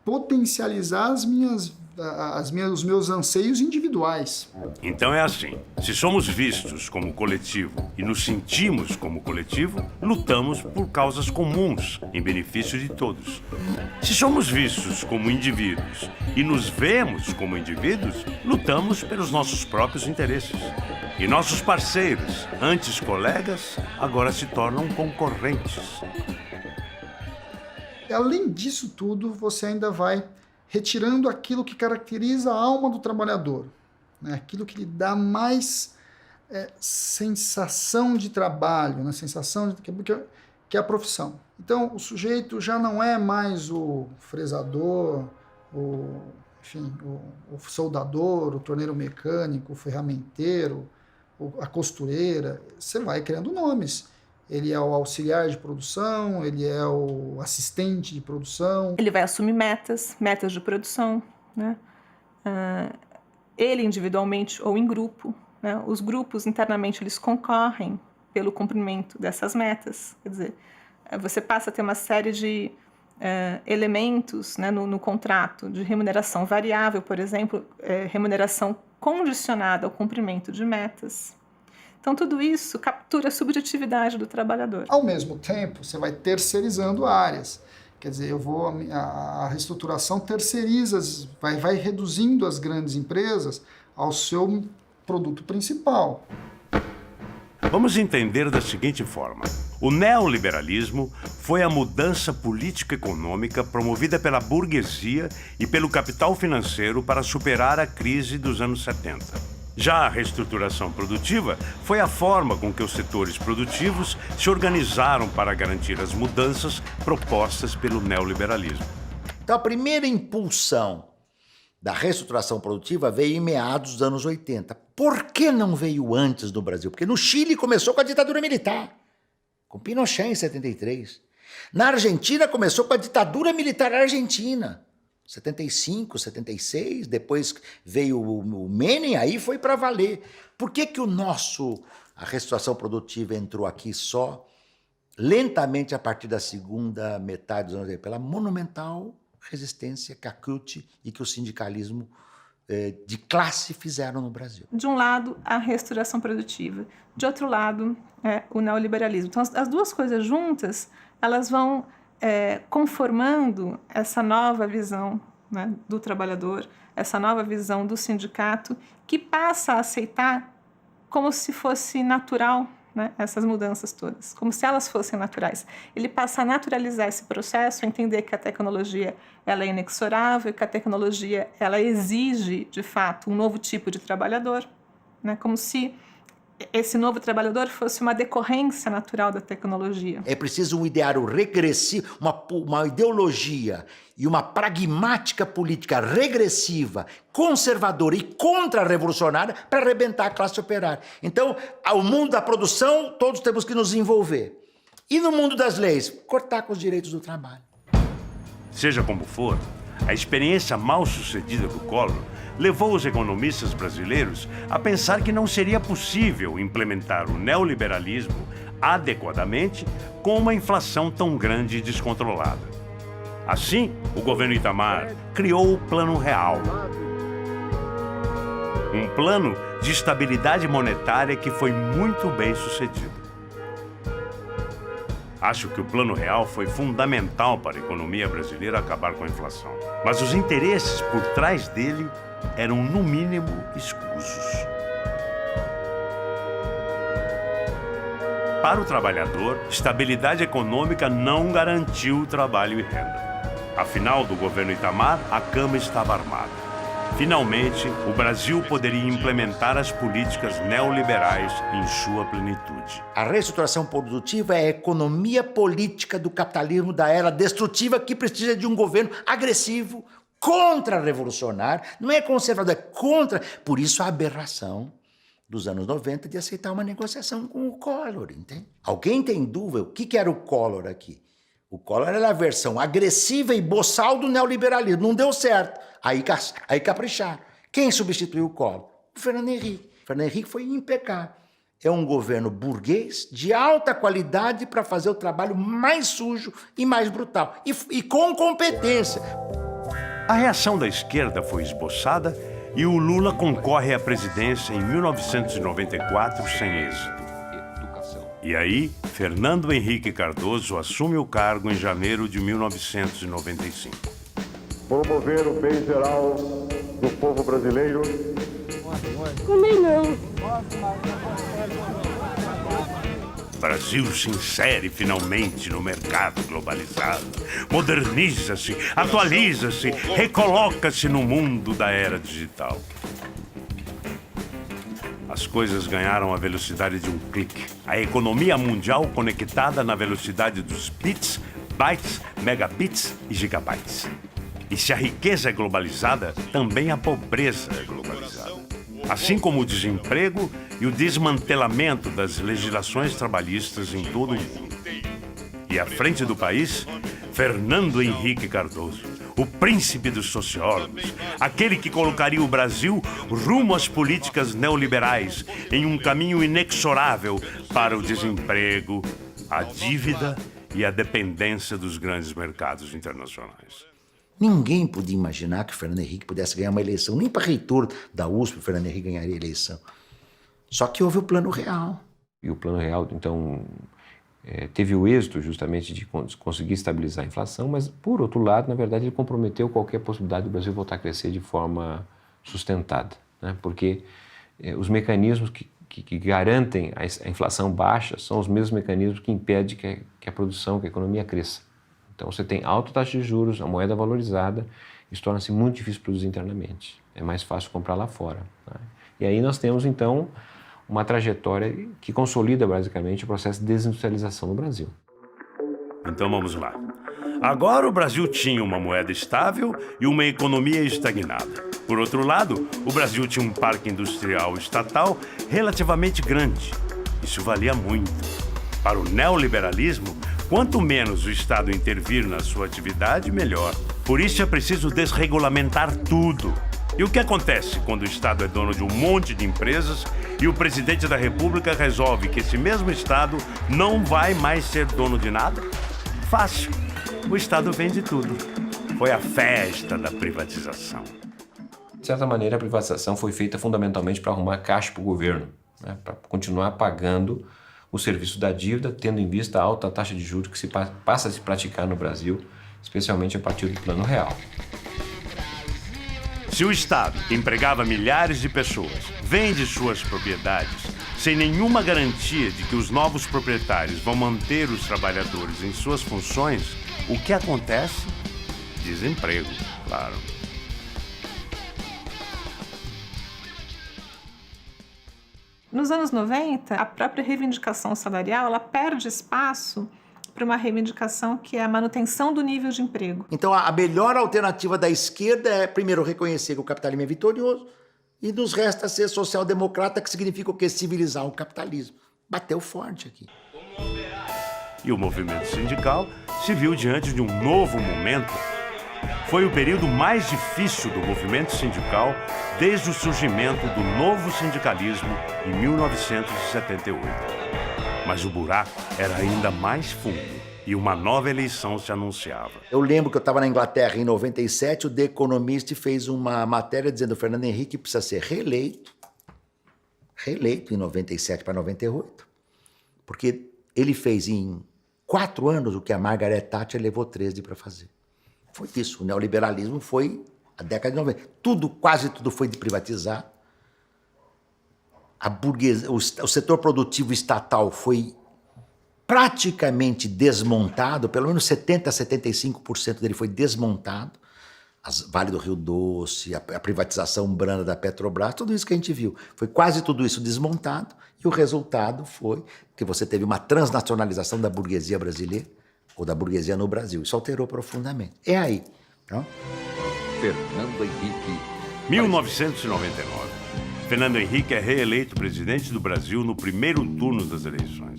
potencializar os meus anseios individuais. Então é assim, se somos vistos como coletivo e nos sentimos como coletivo, lutamos por causas comuns, em benefício de todos. Se somos vistos como indivíduos e nos vemos como indivíduos, lutamos pelos nossos próprios interesses. E nossos parceiros, antes colegas, agora se tornam concorrentes. Além disso tudo, você ainda vai retirando aquilo que caracteriza a alma do trabalhador, né? Aquilo que lhe dá mais sensação de trabalho, né? Sensação de que é a profissão. Então, o sujeito já não é mais o fresador, o soldador, o torneiro mecânico, o ferramenteiro, a costureira. Você vai criando nomes. Ele é o auxiliar de produção, ele é o assistente de produção. Ele vai assumir metas de produção, né? Ele individualmente ou em grupo, né? Os grupos internamente eles concorrem pelo cumprimento dessas metas. Quer dizer, você passa a ter uma série de elementos, né, no contrato de remuneração variável, por exemplo, remuneração condicionada ao cumprimento de metas. Então, tudo isso captura a subjetividade do trabalhador. Ao mesmo tempo, você vai terceirizando áreas. Quer dizer, a reestruturação terceiriza, vai reduzindo as grandes empresas ao seu produto principal. Vamos entender da seguinte forma. O neoliberalismo foi a mudança político-econômica promovida pela burguesia e pelo capital financeiro para superar a crise dos anos 70. Já a reestruturação produtiva foi a forma com que os setores produtivos se organizaram para garantir as mudanças propostas pelo neoliberalismo. Então, a primeira impulsão da reestruturação produtiva veio em meados dos anos 80. Por que não veio antes no Brasil? Porque no Chile começou com a ditadura militar, com Pinochet em 73. Na Argentina começou com a ditadura militar argentina. 75, 76, depois veio o Menem, aí foi para valer. Por que a reestruturação produtiva entrou aqui só lentamente a partir da segunda metade dos anos 80? Pela monumental resistência que a CUT e que o sindicalismo de classe fizeram no Brasil. De um lado, a reestruturação produtiva. De outro lado, o neoliberalismo. Então, as duas coisas juntas, elas vão conformando essa nova visão, né, do trabalhador, essa nova visão do sindicato, que passa a aceitar como se fosse natural, né, essas mudanças todas, como se elas fossem naturais. Ele passa a naturalizar esse processo, a entender que a tecnologia ela é inexorável, que a tecnologia ela exige, de fato, um novo tipo de trabalhador, né, como se esse novo trabalhador fosse uma decorrência natural da tecnologia. É preciso um ideário regressivo, uma ideologia e uma pragmática política regressiva, conservadora e contra-revolucionária para arrebentar a classe operária. Então, ao mundo da produção, todos temos que nos envolver. E no mundo das leis, cortar com os direitos do trabalho. Seja como for, a experiência mal-sucedida do Collor levou os economistas brasileiros a pensar que não seria possível implementar o neoliberalismo adequadamente com uma inflação tão grande e descontrolada. Assim, o governo Itamar criou o Plano Real. Um plano de estabilidade monetária que foi muito bem sucedido. Acho que o Plano Real foi fundamental para a economia brasileira acabar com a inflação. Mas os interesses por trás dele eram, no mínimo, escusos. Para o trabalhador, estabilidade econômica não garantiu trabalho e renda. Afinal, do governo Itamar, a cama estava armada. Finalmente, o Brasil poderia implementar as políticas neoliberais em sua plenitude. A reestruturação produtiva é a economia política do capitalismo da era destrutiva que precisa de um governo agressivo, contra-revolucionário, não é conservador, é contra. Por isso a aberração dos anos 90 de aceitar uma negociação com o Collor, entende? Alguém tem dúvida? O que era o Collor aqui? O Collor era a versão agressiva e boçal do neoliberalismo. Não deu certo. Aí capricharam. Quem substituiu o Collor? O Fernando Henrique. O Fernando Henrique foi impecável. É um governo burguês de alta qualidade para fazer o trabalho mais sujo e mais brutal. E com competência. A reação da esquerda foi esboçada e o Lula concorre à presidência em 1994 sem êxito. E aí, Fernando Henrique Cardoso assume o cargo em janeiro de 1995. Promover o bem geral do povo brasileiro. Comi não. O Brasil se insere finalmente no mercado globalizado. Moderniza-se, atualiza-se, recoloca-se no mundo da era digital. As coisas ganharam a velocidade de um clique. A economia mundial conectada na velocidade dos bits, bytes, megabits e gigabytes. E se a riqueza é globalizada, também a pobreza é globalizada. Assim como o desemprego e o desmantelamento das legislações trabalhistas em todo o mundo. E à frente do país, Fernando Henrique Cardoso, o príncipe dos sociólogos, aquele que colocaria o Brasil rumo às políticas neoliberais em um caminho inexorável para o desemprego, a dívida e a dependência dos grandes mercados internacionais. Ninguém podia imaginar que o Fernando Henrique pudesse ganhar uma eleição. Nem para reitor da USP o Fernando Henrique ganharia eleição. Só que houve o Plano Real. E o Plano Real, então, teve o êxito justamente de conseguir estabilizar a inflação, mas, por outro lado, na verdade, ele comprometeu qualquer possibilidade do Brasil voltar a crescer de forma sustentada, né? Porque os mecanismos que garantem a inflação baixa são os mesmos mecanismos que impedem que a produção, que a economia cresça. Então, você tem alta taxa de juros, a moeda valorizada, isso torna-se muito difícil produzir internamente. É mais fácil comprar lá fora, né? E aí nós temos, então, uma trajetória que consolida basicamente o processo de desindustrialização no Brasil. Então vamos lá. Agora o Brasil tinha uma moeda estável e uma economia estagnada. Por outro lado, o Brasil tinha um parque industrial estatal relativamente grande. Isso valia muito. Para o neoliberalismo, quanto menos o Estado intervir na sua atividade, melhor. Por isso é preciso desregulamentar tudo. E o que acontece quando o Estado é dono de um monte de empresas e o presidente da República resolve que esse mesmo Estado não vai mais ser dono de nada? Fácil. O Estado vende tudo. Foi a festa da privatização. De certa maneira, a privatização foi feita fundamentalmente para arrumar caixa para o governo, né? Para continuar pagando o serviço da dívida, tendo em vista a alta taxa de juros que passa a se praticar no Brasil, especialmente a partir do Plano Real. Se o Estado, que empregava milhares de pessoas, vende suas propriedades sem nenhuma garantia de que os novos proprietários vão manter os trabalhadores em suas funções, o que acontece? Desemprego, claro. Nos anos 90, a própria reivindicação salarial ela perde espaço para uma reivindicação que é a manutenção do nível de emprego. Então, a melhor alternativa da esquerda é, primeiro, reconhecer que o capitalismo é vitorioso e nos resta ser social-democrata, que significa o quê? Civilizar o capitalismo. Bateu forte aqui. E o movimento sindical se viu diante de um novo momento. Foi o período mais difícil do movimento sindical desde o surgimento do novo sindicalismo em 1978. Mas o buraco era ainda mais fundo e uma nova eleição se anunciava. Eu lembro que eu estava na Inglaterra em 97, o The Economist fez uma matéria dizendo que o Fernando Henrique precisa ser reeleito em 97 para 98, porque ele fez em 4 anos o que a Margaret Thatcher levou 13 para fazer. Foi isso, o neoliberalismo foi a década de 90. Quase tudo foi privatizado. A burguesia, o setor produtivo estatal foi praticamente desmontado, pelo menos 70% a 75% dele foi desmontado. Vale do Rio Doce, a privatização branda da Petrobras, tudo isso que a gente viu. Foi quase tudo isso desmontado e o resultado foi que você teve uma transnacionalização da burguesia brasileira ou da burguesia no Brasil. Isso alterou profundamente. É aí. Não? Fernando Henrique. 1999. Fernando Henrique é reeleito presidente do Brasil no primeiro turno das eleições.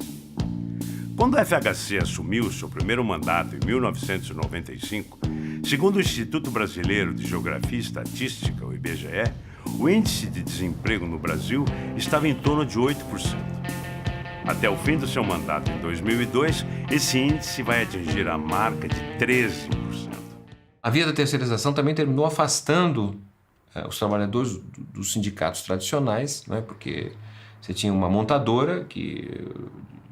Quando o FHC assumiu seu primeiro mandato em 1995, segundo o Instituto Brasileiro de Geografia e Estatística, o IBGE, o índice de desemprego no Brasil estava em torno de 8%. Até o fim do seu mandato, em 2002, esse índice vai atingir a marca de 13%. A via da terceirização também terminou afastando os trabalhadores dos sindicatos tradicionais, né? Porque você tinha uma montadora que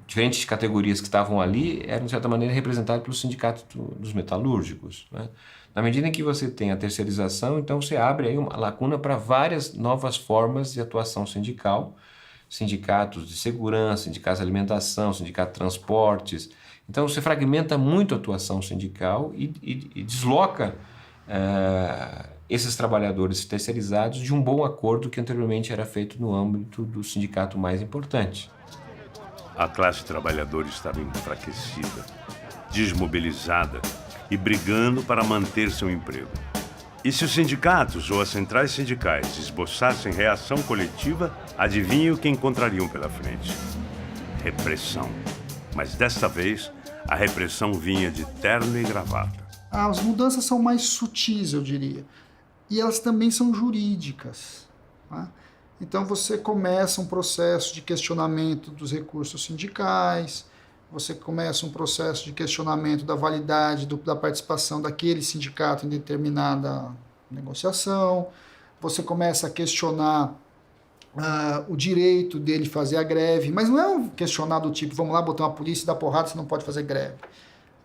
diferentes categorias que estavam ali eram, de certa maneira, representadas pelos sindicatos dos metalúrgicos, né? Na medida em que você tem a terceirização, então você abre aí uma lacuna para várias novas formas de atuação sindical, sindicatos de segurança, sindicatos de alimentação, sindicatos de transportes. Então você fragmenta muito a atuação sindical e desloca esses trabalhadores terceirizados de um bom acordo que anteriormente era feito no âmbito do sindicato mais importante. A classe trabalhadora estava enfraquecida, desmobilizada e brigando para manter seu emprego. E se os sindicatos ou as centrais sindicais esboçassem reação coletiva, adivinhe o que encontrariam pela frente? Repressão. Mas desta vez, a repressão vinha de terno e gravata. As mudanças são mais sutis, eu diria. E elas também são jurídicas, tá? Então você começa um processo de questionamento dos recursos sindicais, você começa um processo de questionamento da validade da participação daquele sindicato em determinada negociação, você começa a questionar o direito dele fazer a greve, mas não é um questionar do tipo, vamos lá botar uma polícia e dar porrada, você não pode fazer greve.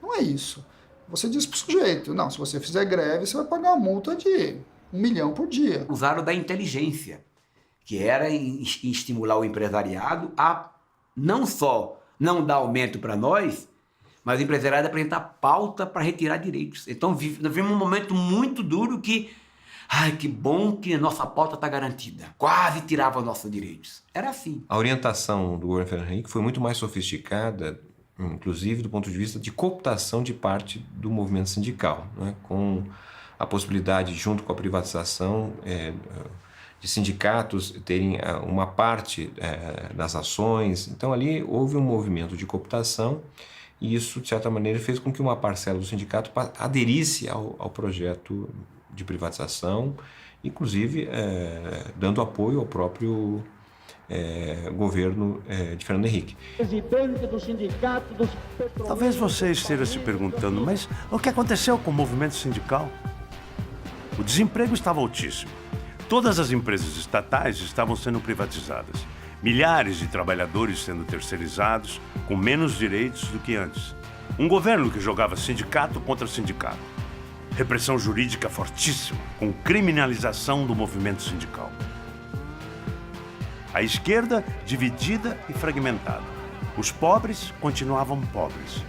Não é isso. Você diz para o sujeito, não, se você fizer greve, você vai pagar uma multa de R$1 milhão por dia. Usaram da inteligência, que era estimular o empresariado a não só não dar aumento para nós, mas o empresariado apresentar pauta para retirar direitos. Então, nós vivemos um momento muito duro que, ai, que bom que a nossa pauta está garantida. Quase tirava nossos direitos. Era assim. A orientação do governo Fernando Henrique foi muito mais sofisticada, inclusive do ponto de vista de cooptação de parte do movimento sindical, né? Com a possibilidade, junto com a privatização, de sindicatos terem uma parte das ações. Então, ali houve um movimento de cooptação e isso, de certa maneira, fez com que uma parcela do sindicato aderisse ao projeto de privatização, inclusive dando apoio ao próprio governo de Fernando Henrique. Presidente do sindicato dos petroleiros. Talvez você esteja se perguntando, mas o que aconteceu com o movimento sindical? O desemprego estava altíssimo. Todas as empresas estatais estavam sendo privatizadas. Milhares de trabalhadores sendo terceirizados, com menos direitos do que antes. Um governo que jogava sindicato contra sindicato. Repressão jurídica fortíssima, com criminalização do movimento sindical. A esquerda dividida e fragmentada. Os pobres continuavam pobres.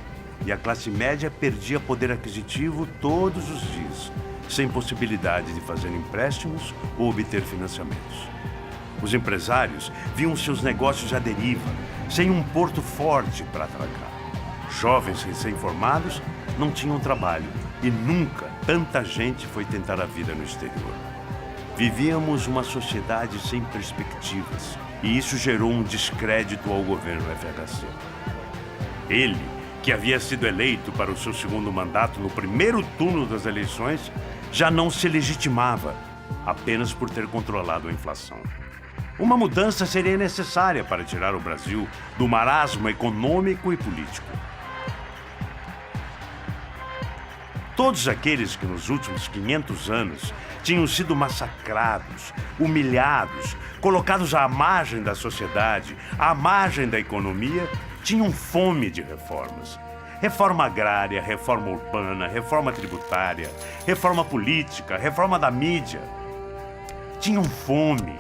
E a classe média perdia poder aquisitivo todos os dias, sem possibilidade de fazer empréstimos ou obter financiamentos. Os empresários viam seus negócios à deriva, sem um porto forte para atracar. Jovens recém-formados não tinham trabalho e nunca tanta gente foi tentar a vida no exterior. Vivíamos uma sociedade sem perspectivas e isso gerou um descrédito ao governo FHC. Ele, que havia sido eleito para o seu segundo mandato no primeiro turno das eleições, já não se legitimava apenas por ter controlado a inflação. Uma mudança seria necessária para tirar o Brasil do marasmo econômico e político. Todos aqueles que nos últimos 500 anos tinham sido massacrados, humilhados, colocados à margem da sociedade, à margem da economia, tinham fome de reformas. Reforma agrária, reforma urbana, reforma tributária, reforma política, reforma da mídia. Tinham fome,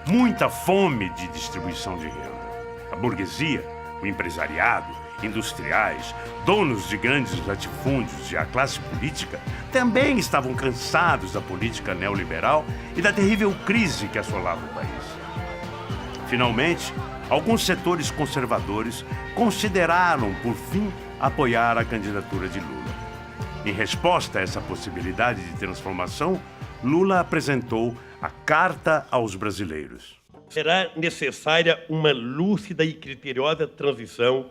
muita fome de distribuição de renda. A burguesia, o empresariado, industriais, donos de grandes latifúndios e a classe política também estavam cansados da política neoliberal e da terrível crise que assolava o país. Finalmente, alguns setores conservadores consideraram, por fim, apoiar a candidatura de Lula. Em resposta a essa possibilidade de transformação, Lula apresentou a Carta aos Brasileiros. Será necessária uma lúcida e criteriosa transição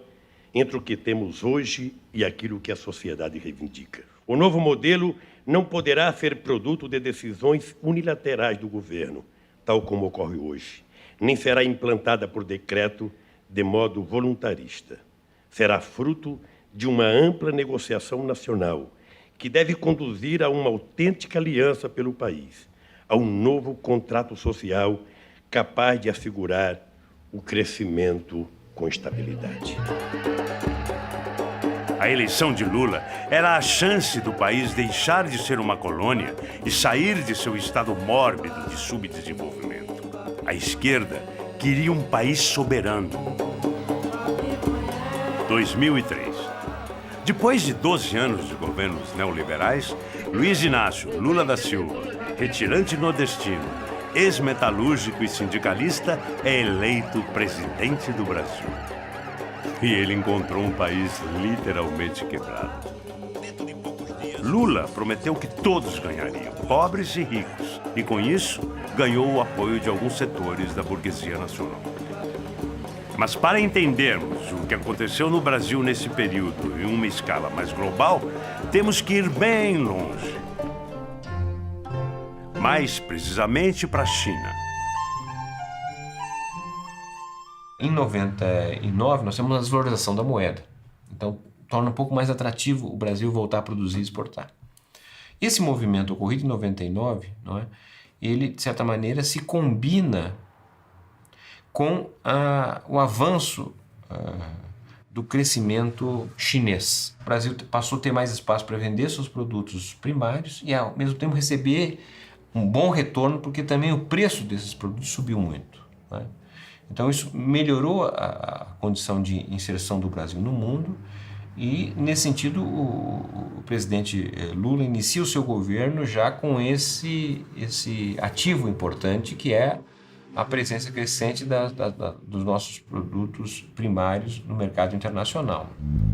entre o que temos hoje e aquilo que a sociedade reivindica. O novo modelo não poderá ser produto de decisões unilaterais do governo, tal como ocorre hoje, nem será implantada por decreto de modo voluntarista. Será fruto de uma ampla negociação nacional, que deve conduzir a uma autêntica aliança pelo país, a um novo contrato social capaz de assegurar o crescimento com estabilidade. A eleição de Lula era a chance do país deixar de ser uma colônia e sair de seu estado mórbido de subdesenvolvimento. A esquerda queria um país soberano. 2003. Depois de 12 anos de governos neoliberais, Luiz Inácio Lula da Silva, retirante nordestino, ex-metalúrgico e sindicalista, é eleito presidente do Brasil. E ele encontrou um país literalmente quebrado. Lula prometeu que todos ganhariam, pobres e ricos, e com isso ganhou o apoio de alguns setores da burguesia nacional. Mas para entendermos o que aconteceu no Brasil nesse período em uma escala mais global, temos que ir bem longe. Mais precisamente para a China. Em 99, nós temos a desvalorização da moeda. Então, torna um pouco mais atrativo o Brasil voltar a produzir e exportar. Esse movimento ocorrido em 99, não é? Ele, de certa maneira, se combina com o avanço do crescimento chinês. O Brasil passou a ter mais espaço para vender seus produtos primários e, ao mesmo tempo, receber um bom retorno, porque também o preço desses produtos subiu muito, né? Então, isso melhorou a condição de inserção do Brasil no mundo e, nesse sentido, o presidente Lula inicia o seu governo já com esse ativo importante, que é a presença crescente dos nossos produtos primários no mercado internacional.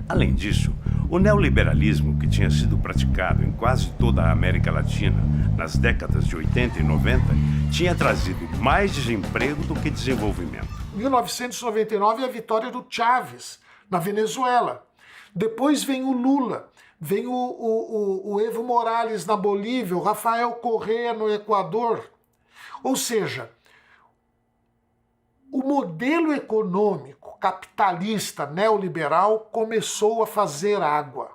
Além disso, o neoliberalismo que tinha sido praticado em quase toda a América Latina nas décadas de 80 e 90 tinha trazido mais desemprego do que desenvolvimento. 1999 é a vitória do Chávez na Venezuela. Depois vem o Lula, vem o Evo Morales na Bolívia, o Rafael Correa no Equador. Ou seja, o modelo econômico capitalista neoliberal começou a fazer água.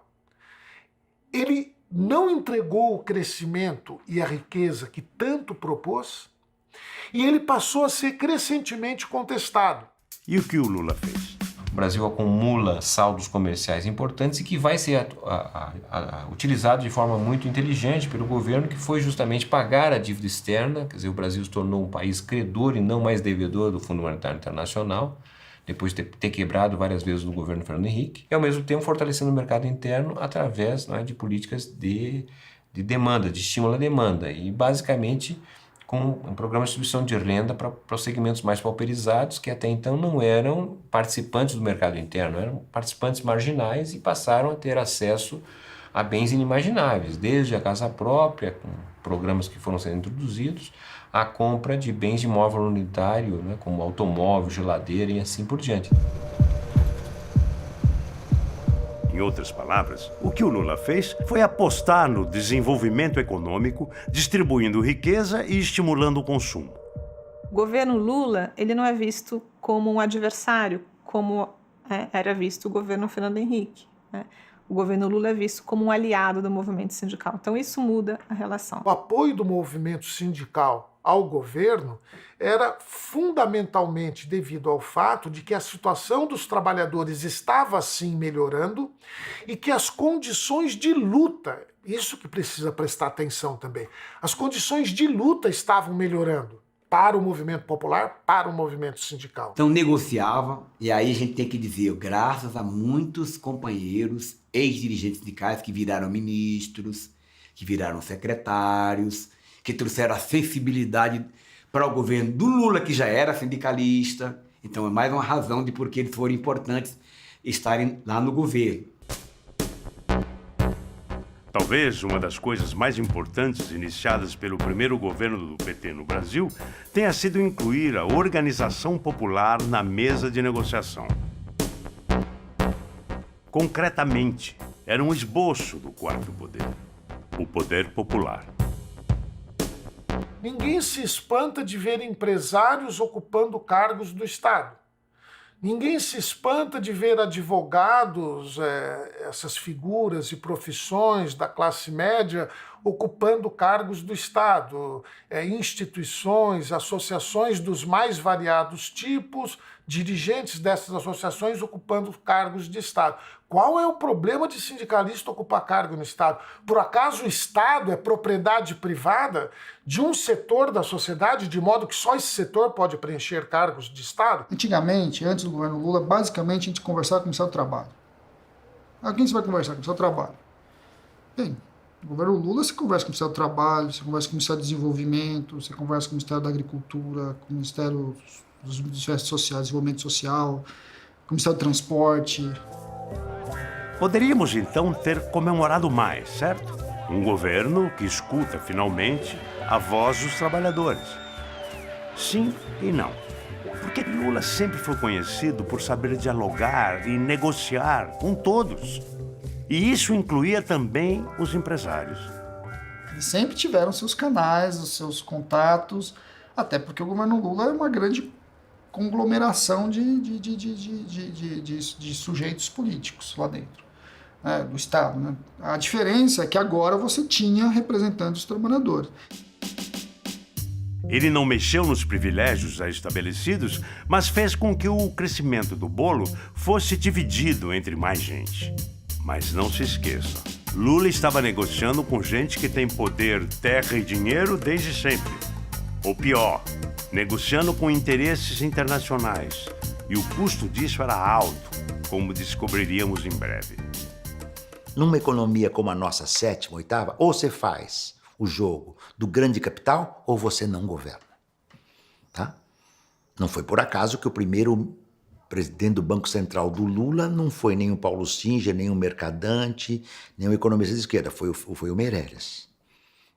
Ele não entregou o crescimento e a riqueza que tanto propôs, e ele passou a ser crescentemente contestado. E o que o Lula fez? O Brasil acumula saldos comerciais importantes e que vai ser utilizado de forma muito inteligente pelo governo, que foi justamente pagar a dívida externa. Quer dizer, o Brasil se tornou um país credor e não mais devedor do Fundo Monetário Internacional, depois de ter quebrado várias vezes no governo Fernando Henrique, e ao mesmo tempo fortalecendo o mercado interno através, né, de políticas de demanda, de estímulo à demanda, e basicamente com um programa de distribuição de renda para os segmentos mais pauperizados, que até então não eram participantes do mercado interno, eram participantes marginais e passaram a ter acesso a bens inimagináveis, desde a casa própria, com programas que foram sendo introduzidos, a compra de bens de móvel unitário, né, como automóvel, geladeira e assim por diante. Em outras palavras, o que o Lula fez foi apostar no desenvolvimento econômico, distribuindo riqueza e estimulando o consumo. O governo Lula, ele não é visto como um adversário, como era visto o governo Fernando Henrique, né? O governo Lula é visto como um aliado do movimento sindical. Então isso muda a relação. O apoio do movimento sindical ao governo era fundamentalmente devido ao fato de que a situação dos trabalhadores estava assim melhorando e que as condições de luta, isso que precisa prestar atenção também, as condições de luta estavam melhorando para o movimento popular, para o movimento sindical. Então negociava, e aí a gente tem que dizer, graças a muitos companheiros, ex-dirigentes sindicais que viraram ministros, que viraram secretários, que trouxeram a sensibilidade para o governo do Lula, que já era sindicalista. Então é mais uma razão de por que eles foram importantes estarem lá no governo. Talvez uma das coisas mais importantes iniciadas pelo primeiro governo do PT no Brasil tenha sido incluir a organização popular na mesa de negociação. Concretamente, era um esboço do quarto poder, o poder popular. Ninguém se espanta de ver empresários ocupando cargos do Estado. Ninguém se espanta de ver advogados, essas figuras e profissões da classe média ocupando cargos do Estado, instituições, associações dos mais variados tipos, dirigentes dessas associações ocupando cargos de Estado. Qual é o problema de sindicalista ocupar cargo no Estado? Por acaso o Estado é propriedade privada de um setor da sociedade, de modo que só esse setor pode preencher cargos de Estado? Antigamente, antes do governo Lula, basicamente a gente conversava com o Ministério do Trabalho. A quem você vai conversar? Com o Ministério do Trabalho. Bem, no governo Lula você conversa com o Ministério do Trabalho, você conversa com o Ministério do Desenvolvimento, você conversa com o Ministério da Agricultura, com o Ministério dos Serviços Sociais, Desenvolvimento Social, com o Ministério do Transporte. Poderíamos então ter comemorado mais, certo? Um governo que escuta finalmente a voz dos trabalhadores. Sim e não. Porque Lula sempre foi conhecido por saber dialogar e negociar com todos. E isso incluía também os empresários. Eles sempre tiveram seus canais, os seus contatos, até porque o governo Lula é uma grande conglomeração de sujeitos políticos lá dentro, né, do Estado, né? A diferença é que agora você tinha representantes dos trabalhadores. Ele não mexeu nos privilégios já estabelecidos, mas fez com que o crescimento do bolo fosse dividido entre mais gente. Mas não se esqueça, Lula estava negociando com gente que tem poder, terra e dinheiro desde sempre. Ou pior, negociando com interesses internacionais. E o custo disso era alto, como descobriríamos em breve. Numa economia como a nossa, 7ª, 8ª, ou você faz o jogo do grande capital ou você não governa. Tá? Não foi por acaso que o primeiro presidente do Banco Central do Lula não foi nem o Paulo Singer, nem o Mercadante, nem o economista de esquerda, foi o Meirelles.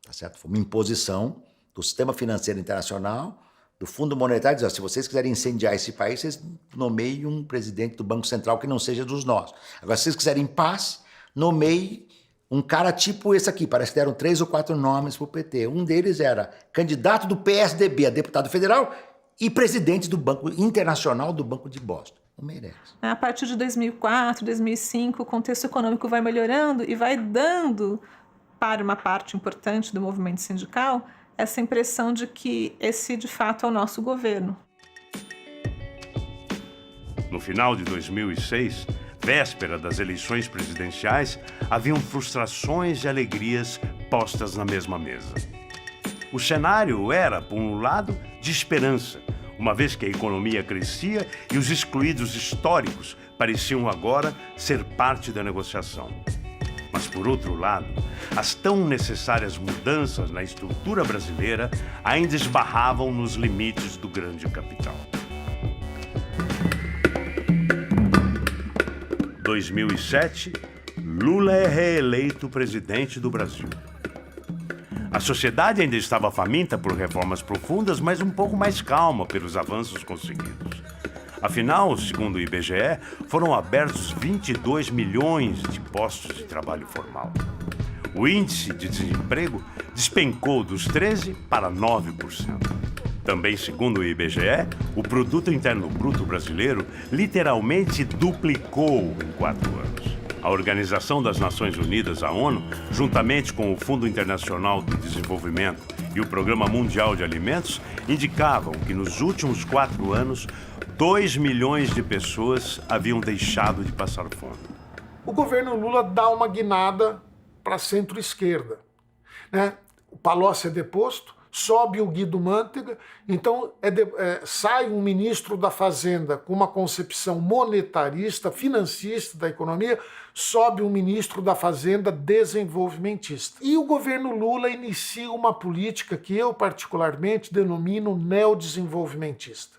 Tá certo? Foi uma imposição do sistema financeiro internacional, do Fundo Monetário, dizer, se vocês quiserem incendiar esse país, vocês nomeiem um presidente do Banco Central que não seja dos nossos. Agora, se vocês quiserem paz, nomeiem um cara tipo esse aqui. Parece que deram 3 ou 4 nomes para o PT. Um deles era candidato do PSDB a deputado federal e presidente do Banco Internacional do Banco de Boston, o Meirelles. A partir de 2004, 2005, o contexto econômico vai melhorando e vai dando para uma parte importante do movimento sindical essa impressão de que esse, de fato, é o nosso governo. No final de 2006, véspera das eleições presidenciais, haviam frustrações e alegrias postas na mesma mesa. O cenário era, por um lado, de esperança, uma vez que a economia crescia e os excluídos históricos pareciam agora ser parte da negociação. Mas, por outro lado, as tão necessárias mudanças na estrutura brasileira ainda esbarravam nos limites do grande capital. 2007, Lula é reeleito presidente do Brasil. A sociedade ainda estava faminta por reformas profundas, mas um pouco mais calma pelos avanços conseguidos. Afinal, segundo o IBGE, foram abertos 22 milhões de postos de trabalho formal. O índice de desemprego despencou dos 13% para 9%. Também, segundo o IBGE, o Produto Interno Bruto brasileiro literalmente duplicou em 4 anos. A Organização das Nações Unidas, a ONU, juntamente com o Fundo Internacional do Desenvolvimento e o Programa Mundial de Alimentos, indicavam que nos últimos 4 anos, 2 milhões de pessoas haviam deixado de passar fome. O governo Lula dá uma guinada para a centro-esquerda, né? O Palocci é deposto, sobe o Guido Mantega, então sai um ministro da Fazenda com uma concepção monetarista, financista da economia, sobe um ministro da Fazenda desenvolvimentista. E o governo Lula inicia uma política que eu particularmente denomino neodesenvolvimentista,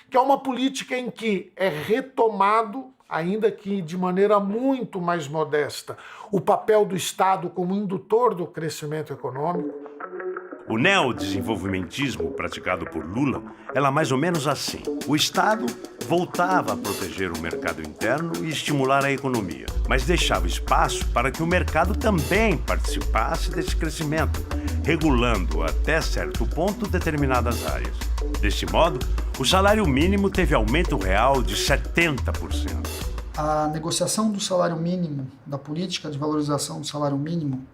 que é uma política em que é retomado, ainda que de maneira muito mais modesta, o papel do Estado como indutor do crescimento econômico. O neodesenvolvimentismo praticado por Lula era mais ou menos assim. O Estado voltava a proteger o mercado interno e estimular a economia, mas deixava espaço para que o mercado também participasse desse crescimento, regulando até certo ponto determinadas áreas. Deste modo, o salário mínimo teve aumento real de 70%. A negociação do salário mínimo, da política de valorização do salário mínimo,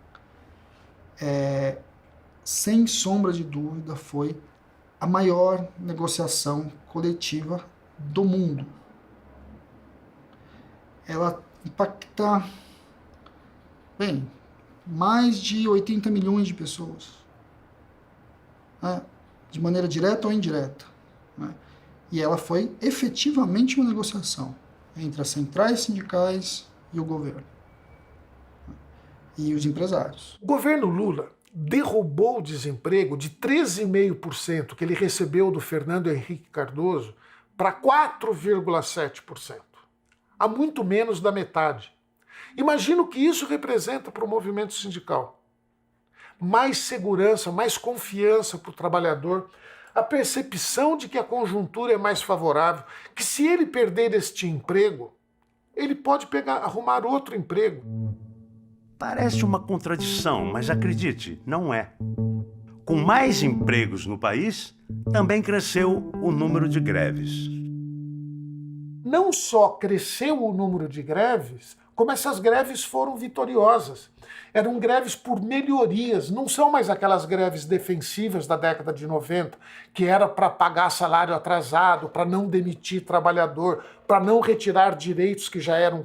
sem sombra de dúvida, foi a maior negociação coletiva do mundo. Ela impacta, mais de 80 milhões de pessoas, né, de maneira direta ou indireta, né, e ela foi efetivamente uma negociação entre as centrais sindicais e o governo, né, e os empresários. O governo Lula derrubou o desemprego de 13,5% que ele recebeu do Fernando Henrique Cardoso para 4,7%. A muito menos da metade. Imagina o que isso representa para o movimento sindical. Mais segurança, mais confiança para o trabalhador, a percepção de que a conjuntura é mais favorável, que se ele perder este emprego, ele pode arrumar outro emprego. Parece uma contradição, mas acredite, não é. Com mais empregos no país, também cresceu o número de greves. Não só cresceu o número de greves, como essas greves foram vitoriosas. Eram greves por melhorias, não são mais aquelas greves defensivas da década de 90, que era para pagar salário atrasado, para não demitir trabalhador, para não retirar direitos que já eram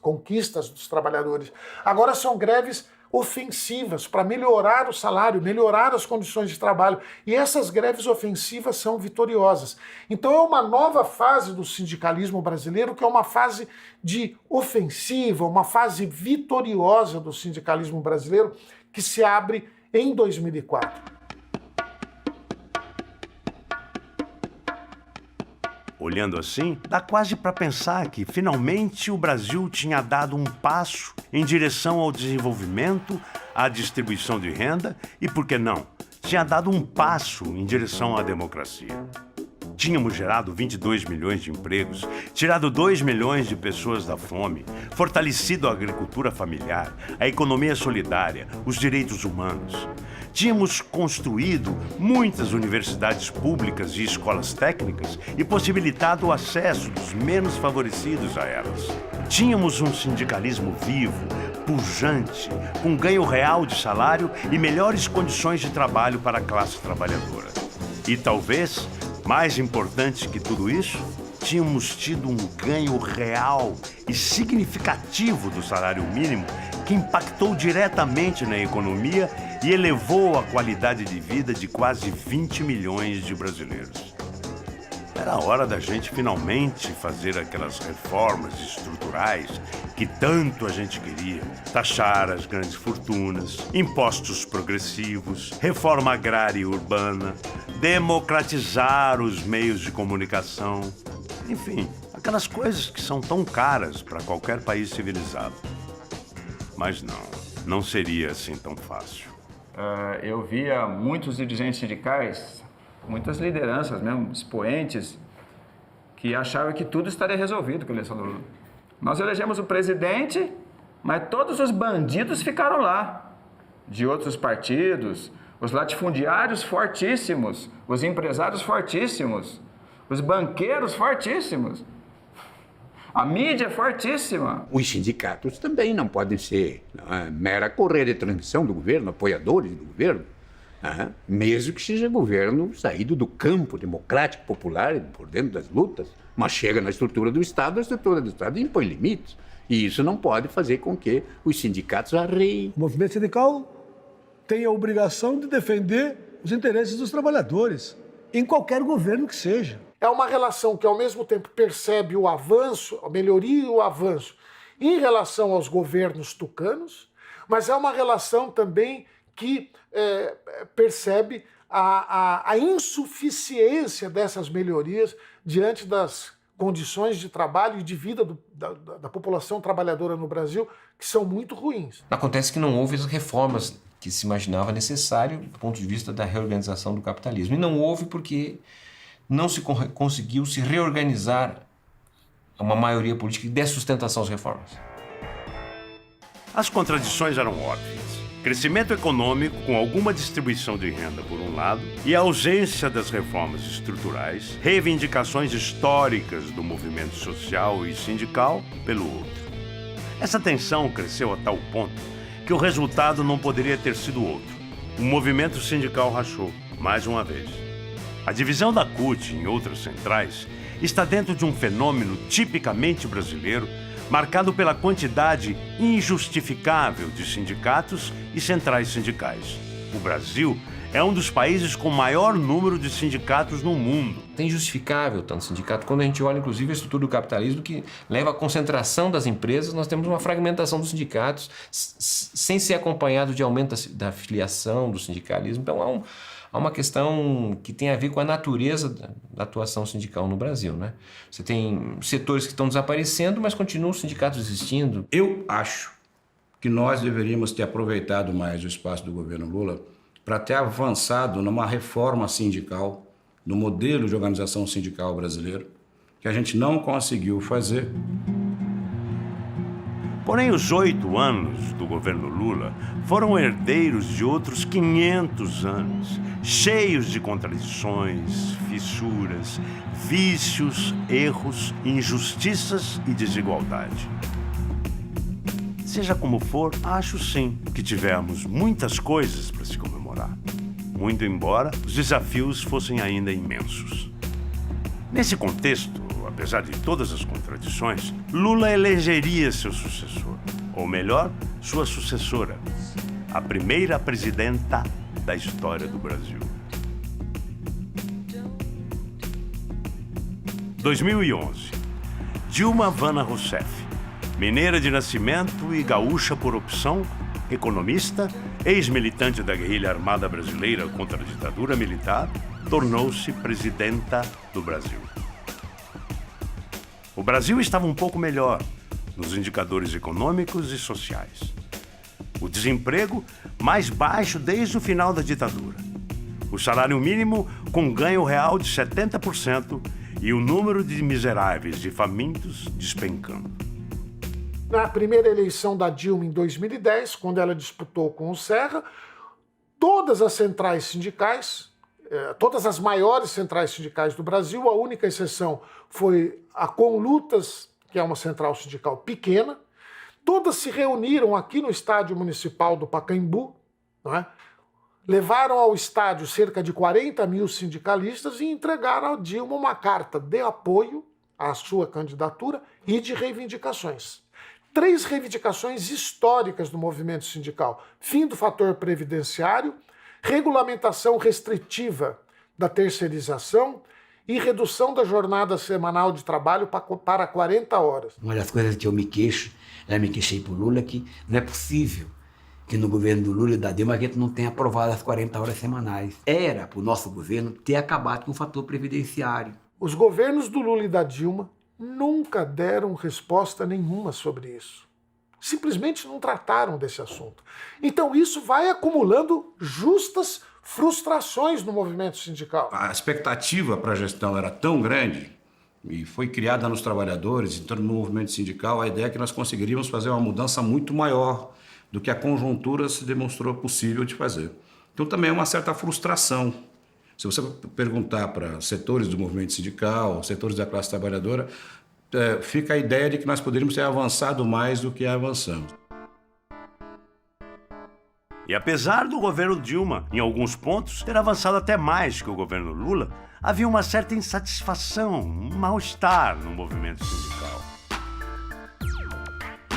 conquistas dos trabalhadores. Agora são greves ofensivas para melhorar o salário, melhorar as condições de trabalho. E essas greves ofensivas são vitoriosas. Então é uma nova fase do sindicalismo brasileiro, que é uma fase de ofensiva, uma fase vitoriosa do sindicalismo brasileiro, que se abre em 2004. Olhando assim, dá quase para pensar que finalmente o Brasil tinha dado um passo em direção ao desenvolvimento, à distribuição de renda e, por que não, tinha dado um passo em direção à democracia. Tínhamos gerado 22 milhões de empregos, tirado 2 milhões de pessoas da fome, fortalecido a agricultura familiar, a economia solidária, os direitos humanos. Tínhamos construído muitas universidades públicas e escolas técnicas e possibilitado o acesso dos menos favorecidos a elas. Tínhamos um sindicalismo vivo, pujante, com ganho real de salário e melhores condições de trabalho para a classe trabalhadora. E talvez, mais importante que tudo isso, tínhamos tido um ganho real e significativo do salário mínimo que impactou diretamente na economia e elevou a qualidade de vida de quase 20 milhões de brasileiros. Era hora da gente finalmente fazer aquelas reformas estruturais que tanto a gente queria. Taxar as grandes fortunas, impostos progressivos, reforma agrária e urbana, democratizar os meios de comunicação. Enfim, aquelas coisas que são tão caras para qualquer país civilizado. Mas não seria assim tão fácil. Eu via muitos dirigentes sindicais, muitas lideranças mesmo, expoentes, que achavam que tudo estaria resolvido com a eleição do Lula. Nós elegemos o presidente, mas todos os bandidos ficaram lá, de outros partidos, os latifundiários fortíssimos, os empresários fortíssimos, os banqueiros fortíssimos, a mídia fortíssima. Os sindicatos também não podem ser mera correia de transmissão do governo, apoiadores do governo, mesmo que seja governo saído do campo democrático, popular, por dentro das lutas, mas chega na estrutura do Estado, a estrutura do Estado impõe limites. E isso não pode fazer com que os sindicatos arreiem. O movimento sindical tem a obrigação de defender os interesses dos trabalhadores, em qualquer governo que seja. É uma relação que, ao mesmo tempo, percebe o avanço, a melhoria e o avanço em relação aos governos tucanos, mas é uma relação também que percebe a insuficiência dessas melhorias diante das condições de trabalho e de vida da população trabalhadora no Brasil, que são muito ruins. Acontece que não houve as reformas que se imaginava necessário do ponto de vista da reorganização do capitalismo. E não houve porque não se conseguiu se reorganizar uma maioria política que desse sustentação às reformas. As contradições eram óbvias. Crescimento econômico com alguma distribuição de renda por um lado e a ausência das reformas estruturais, reivindicações históricas do movimento social e sindical pelo outro. Essa tensão cresceu a tal ponto que o resultado não poderia ter sido outro. O movimento sindical rachou, mais uma vez. A divisão da CUT em outras centrais está dentro de um fenômeno tipicamente brasileiro, marcado pela quantidade injustificável de sindicatos e centrais sindicais. O Brasil é um dos países com maior número de sindicatos no mundo. É injustificável tanto sindicato. Quando a gente olha, inclusive, a estrutura do capitalismo, que leva à concentração das empresas, nós temos uma fragmentação dos sindicatos, sem ser acompanhado de aumento da filiação do sindicalismo. Então, há uma questão que tem a ver com a natureza da atuação sindical no Brasil, né? Você tem setores que estão desaparecendo, mas continuam os sindicatos existindo. Eu acho que nós deveríamos ter aproveitado mais o espaço do governo Lula para ter avançado numa reforma sindical, no modelo de organização sindical brasileiro, que a gente não conseguiu fazer. Porém, os 8 anos do governo Lula foram herdeiros de outros 500 anos, cheios de contradições, fissuras, vícios, erros, injustiças e desigualdade. Seja como for, acho sim que tivemos muitas coisas para se comemorar. Muito embora os desafios fossem ainda imensos. Nesse contexto, apesar de todas as contradições, Lula elegeria seu sucessor, ou melhor, sua sucessora, a primeira presidenta da história do Brasil. 2011. Dilma Vana Rousseff, mineira de nascimento e gaúcha por opção, economista, ex-militante da guerrilha armada brasileira contra a ditadura militar, tornou-se presidenta do Brasil. O Brasil estava um pouco melhor nos indicadores econômicos e sociais. O desemprego mais baixo desde o final da ditadura. O salário mínimo com ganho real de 70% e o número de miseráveis e famintos despencando. Na primeira eleição da Dilma em 2010, quando ela disputou com o Serra, todas as centrais sindicais, todas as maiores centrais sindicais do Brasil, a única exceção foi a Conlutas, que é uma central sindical pequena, todas se reuniram aqui no estádio municipal do Pacaembu, não é? Levaram ao estádio cerca de 40 mil sindicalistas e entregaram a Dilma uma carta de apoio à sua candidatura e de reivindicações. 3 reivindicações históricas do movimento sindical: fim do fator previdenciário, regulamentação restritiva da terceirização e redução da jornada semanal de trabalho para 40 horas. Uma das coisas que eu me queixo, me queixei para o Lula, que não é possível que no governo do Lula e da Dilma a gente não tenha aprovado as 40 horas semanais. Era para o nosso governo ter acabado com o fator previdenciário. Os governos do Lula e da Dilma nunca deram resposta nenhuma sobre isso. Simplesmente não trataram desse assunto. Então isso vai acumulando justas frustrações no movimento sindical. A expectativa para a gestão era tão grande e foi criada nos trabalhadores, então no movimento sindical, a ideia é que nós conseguiríamos fazer uma mudança muito maior do que a conjuntura se demonstrou possível de fazer. Então também é uma certa frustração. Se você perguntar para setores do movimento sindical, setores da classe trabalhadora, fica a ideia de que nós poderíamos ter avançado mais do que avançamos. E apesar do governo Dilma, em alguns pontos, ter avançado até mais que o governo Lula, havia uma certa insatisfação, um mal-estar no movimento sindical.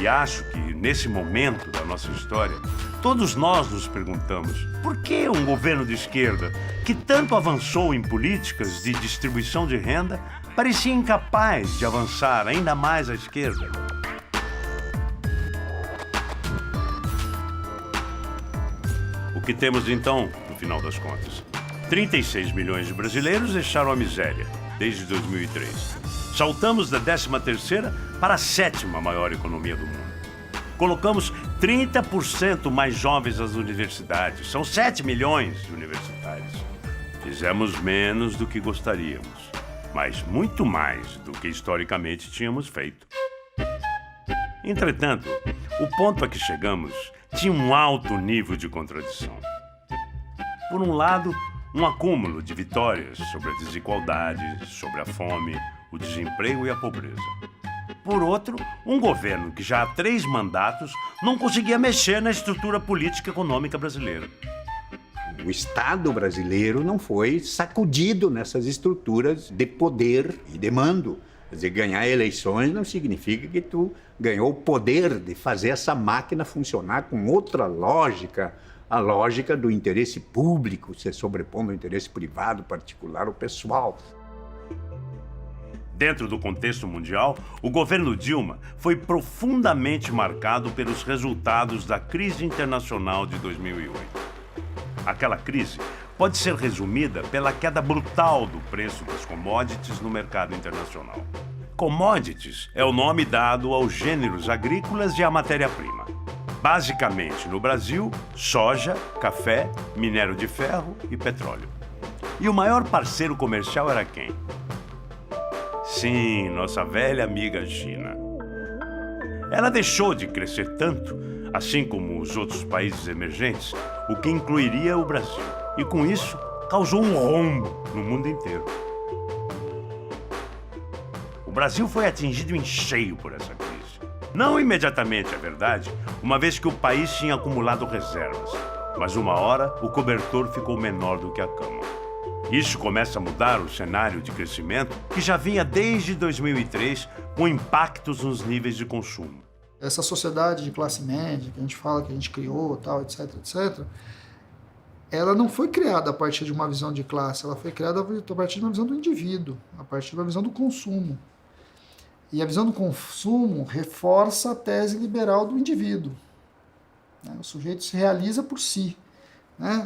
E acho que, nesse momento da nossa história, todos nós nos perguntamos por que um governo de esquerda, que tanto avançou em políticas de distribuição de renda, parecia incapaz de avançar ainda mais à esquerda. O que temos então, no final das contas? 36 milhões de brasileiros deixaram a miséria desde 2003. Saltamos da 13ª para a 7ª maior economia do mundo. Colocamos 30% mais jovens nas universidades. São 7 milhões de universitários. Fizemos menos do que gostaríamos, mas muito mais do que historicamente tínhamos feito. Entretanto, o ponto a que chegamos tinha um alto nível de contradição. Por um lado, um acúmulo de vitórias sobre a desigualdade, sobre a fome, o desemprego e a pobreza. Por outro, um governo que já há 3 mandatos não conseguia mexer na estrutura política e econômica brasileira. O Estado brasileiro não foi sacudido nessas estruturas de poder e de mando. Quer dizer, ganhar eleições não significa que tu ganhou o poder de fazer essa máquina funcionar com outra lógica, a lógica do interesse público, se sobrepondo ao interesse privado, particular ou pessoal. Dentro do contexto mundial, o governo Dilma foi profundamente marcado pelos resultados da crise internacional de 2008. Aquela crise pode ser resumida pela queda brutal do preço das commodities no mercado internacional. Commodities é o nome dado aos gêneros agrícolas e à matéria-prima. Basicamente, no Brasil, soja, café, minério de ferro e petróleo. E o maior parceiro comercial era quem? Sim, nossa velha amiga China. Ela deixou de crescer tanto, assim como os outros países emergentes, o que incluiria o Brasil. E com isso, causou um rombo no mundo inteiro. O Brasil foi atingido em cheio por essa crise. Não imediatamente, é verdade, uma vez que o país tinha acumulado reservas. Mas uma hora, o cobertor ficou menor do que a cama. Isso começa a mudar o cenário de crescimento que já vinha desde 2003, com impactos nos níveis de consumo. Essa sociedade de classe média, que a gente fala que a gente criou, tal, etc, etc, ela não foi criada a partir de uma visão de classe, ela foi criada a partir de uma visão do indivíduo, a partir de uma visão do consumo. E a visão do consumo reforça a tese liberal do indivíduo. O sujeito se realiza por si.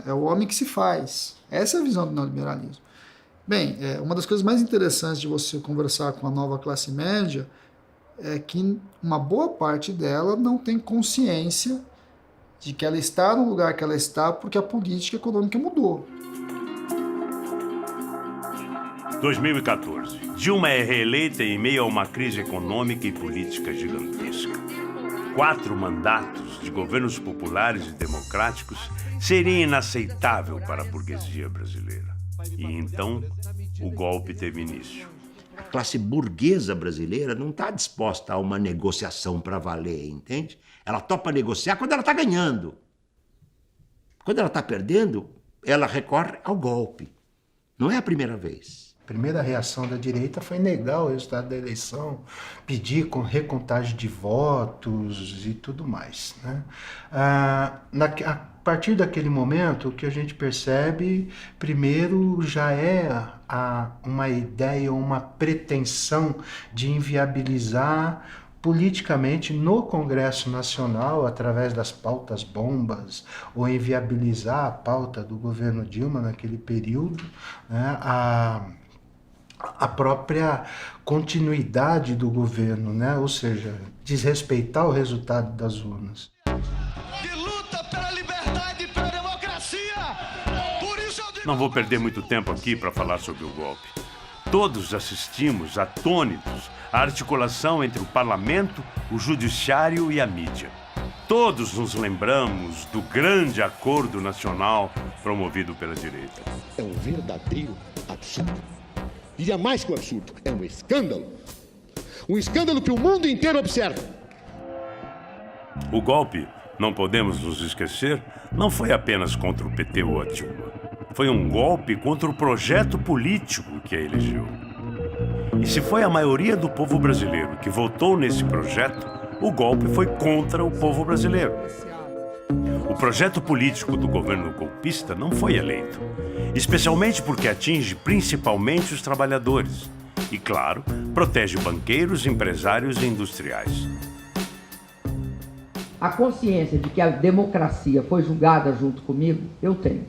É o homem que se faz. Essa é a visão do neoliberalismo. Bem, uma das coisas mais interessantes de você conversar com a nova classe média é que uma boa parte dela não tem consciência de que ela está no lugar que ela está porque a política econômica mudou. 2014. Dilma é reeleita em meio a uma crise econômica e política gigantesca. 4 mandatos de governos populares e democráticos seria inaceitável para a burguesia brasileira. E então, o golpe teve início. A classe burguesa brasileira não está disposta a uma negociação para valer, entende? Ela topa negociar quando ela está ganhando. Quando ela está perdendo, ela recorre ao golpe. Não é a primeira vez. A primeira reação da direita foi negar o resultado da eleição, pedir com recontagem de votos e tudo mais, né? A partir daquele momento, o que a gente percebe, primeiro, já é uma ideia, uma pretensão de inviabilizar politicamente no Congresso Nacional, através das pautas bombas, ou inviabilizar a pauta do governo Dilma naquele período, né? A própria continuidade do governo, né? Ou seja, desrespeitar o resultado das urnas. Não vou perder muito tempo aqui para falar sobre o golpe. Todos assistimos atônitos à articulação entre o parlamento, o judiciário e a mídia. Todos nos lembramos do grande acordo nacional promovido pela direita. É um verdadeiro absurdo. E é mais que um absurdo, é um escândalo. Um escândalo que o mundo inteiro observa. O golpe, não podemos nos esquecer, não foi apenas contra o PT ou a Dilma. Foi um golpe contra o projeto político que a elegeu. E se foi a maioria do povo brasileiro que votou nesse projeto, o golpe foi contra o povo brasileiro. O projeto político do governo golpista não foi eleito, especialmente porque atinge principalmente os trabalhadores e, claro, protege banqueiros, empresários e industriais. A consciência de que a democracia foi julgada junto comigo, eu tenho.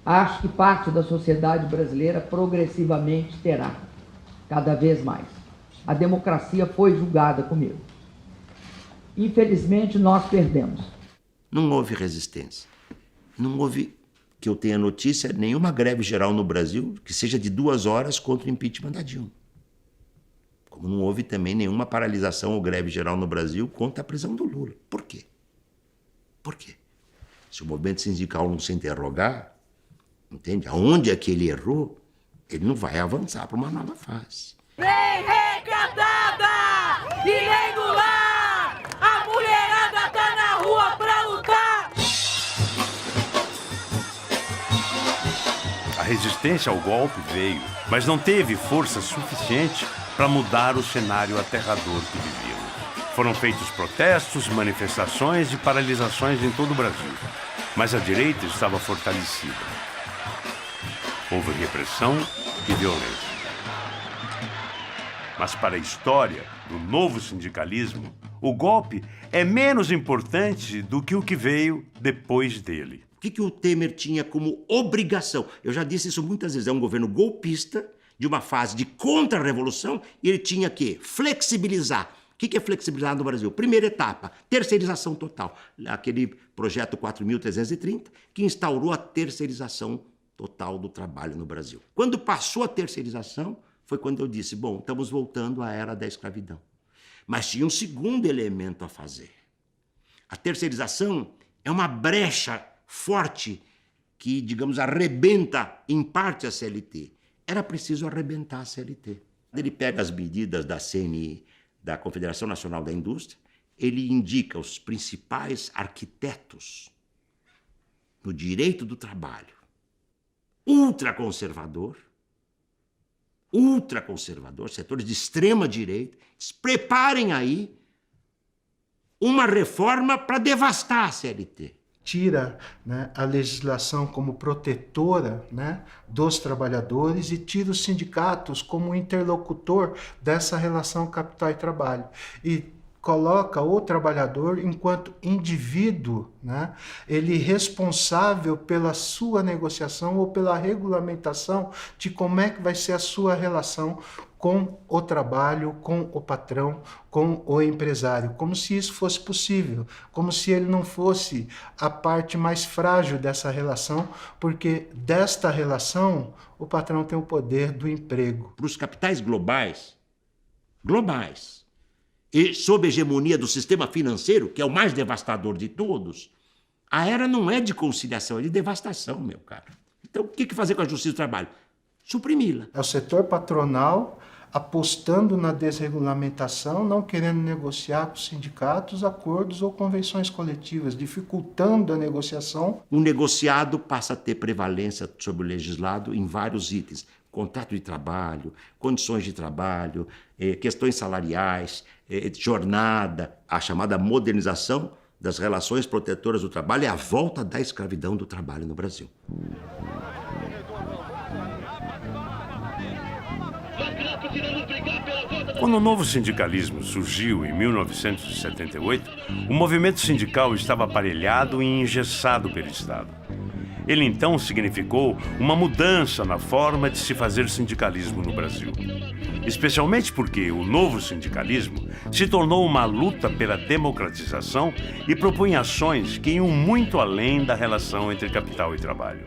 Acho que parte da sociedade brasileira progressivamente terá, cada vez mais. A democracia foi julgada comigo. Infelizmente, nós perdemos. Não houve resistência. Não houve, que eu tenha notícia, nenhuma greve geral no Brasil que seja de 2 horas contra o impeachment da Dilma. Como não houve também nenhuma paralisação ou greve geral no Brasil contra a prisão do Lula. Por quê? Por quê? Se o movimento sindical não se interrogar, entende? Aonde é que ele errou, ele não vai avançar para uma nova fase. Vem recatada e nem do lar, a mulherada tá na rua pra lutar. A resistência ao golpe veio, mas não teve força suficiente para mudar o cenário aterrador que vivíamos. Foram feitos protestos, manifestações e paralisações em todo o Brasil, mas a direita estava fortalecida. Houve repressão e violência. Mas para a história do novo sindicalismo, o golpe é menos importante do que o que veio depois dele. O que o Temer tinha como obrigação? Eu já disse isso muitas vezes, é um governo golpista, de uma fase de contra-revolução, e ele tinha que flexibilizar. O que é flexibilizar no Brasil? Primeira etapa, terceirização total. Aquele projeto 4.330, que instaurou a terceirização total do trabalho no Brasil. Quando passou a terceirização, foi quando eu disse, bom, estamos voltando à era da escravidão. Mas tinha um segundo elemento a fazer. A terceirização é uma brecha forte que, digamos, arrebenta em parte a CLT. Era preciso arrebentar a CLT. Ele pega as medidas da CNI da Confederação Nacional da Indústria, ele indica os principais arquitetos no direito do trabalho, ultraconservador, setores de extrema direita, preparem aí uma reforma para devastar a CLT. Tira, né, a legislação como protetora, né, dos trabalhadores e tira os sindicatos como interlocutor dessa relação capital e trabalho. E coloca o trabalhador enquanto indivíduo, né, ele responsável pela sua negociação ou pela regulamentação de como é que vai ser a sua relação com o trabalho, com o patrão, com o empresário, como se isso fosse possível, como se ele não fosse a parte mais frágil dessa relação, porque desta relação o patrão tem o poder do emprego. Para os capitais globais, e sob a hegemonia do sistema financeiro, que é o mais devastador de todos, a era não é de conciliação, é de devastação, meu caro. Então, o que fazer com a justiça do trabalho? Suprimi-la. É o setor patronal apostando na desregulamentação, não querendo negociar com os sindicatos acordos ou convenções coletivas, dificultando a negociação. O negociado passa a ter prevalência sobre o legislado em vários itens. Contrato de trabalho, condições de trabalho, questões salariais, jornada, a chamada modernização das relações protetoras do trabalho é a volta da escravidão do trabalho no Brasil. Quando o novo sindicalismo surgiu em 1978, o movimento sindical estava aparelhado e engessado pelo Estado. Ele então significou uma mudança na forma de se fazer sindicalismo no Brasil. Especialmente porque o novo sindicalismo se tornou uma luta pela democratização e propunha ações que iam muito além da relação entre capital e trabalho.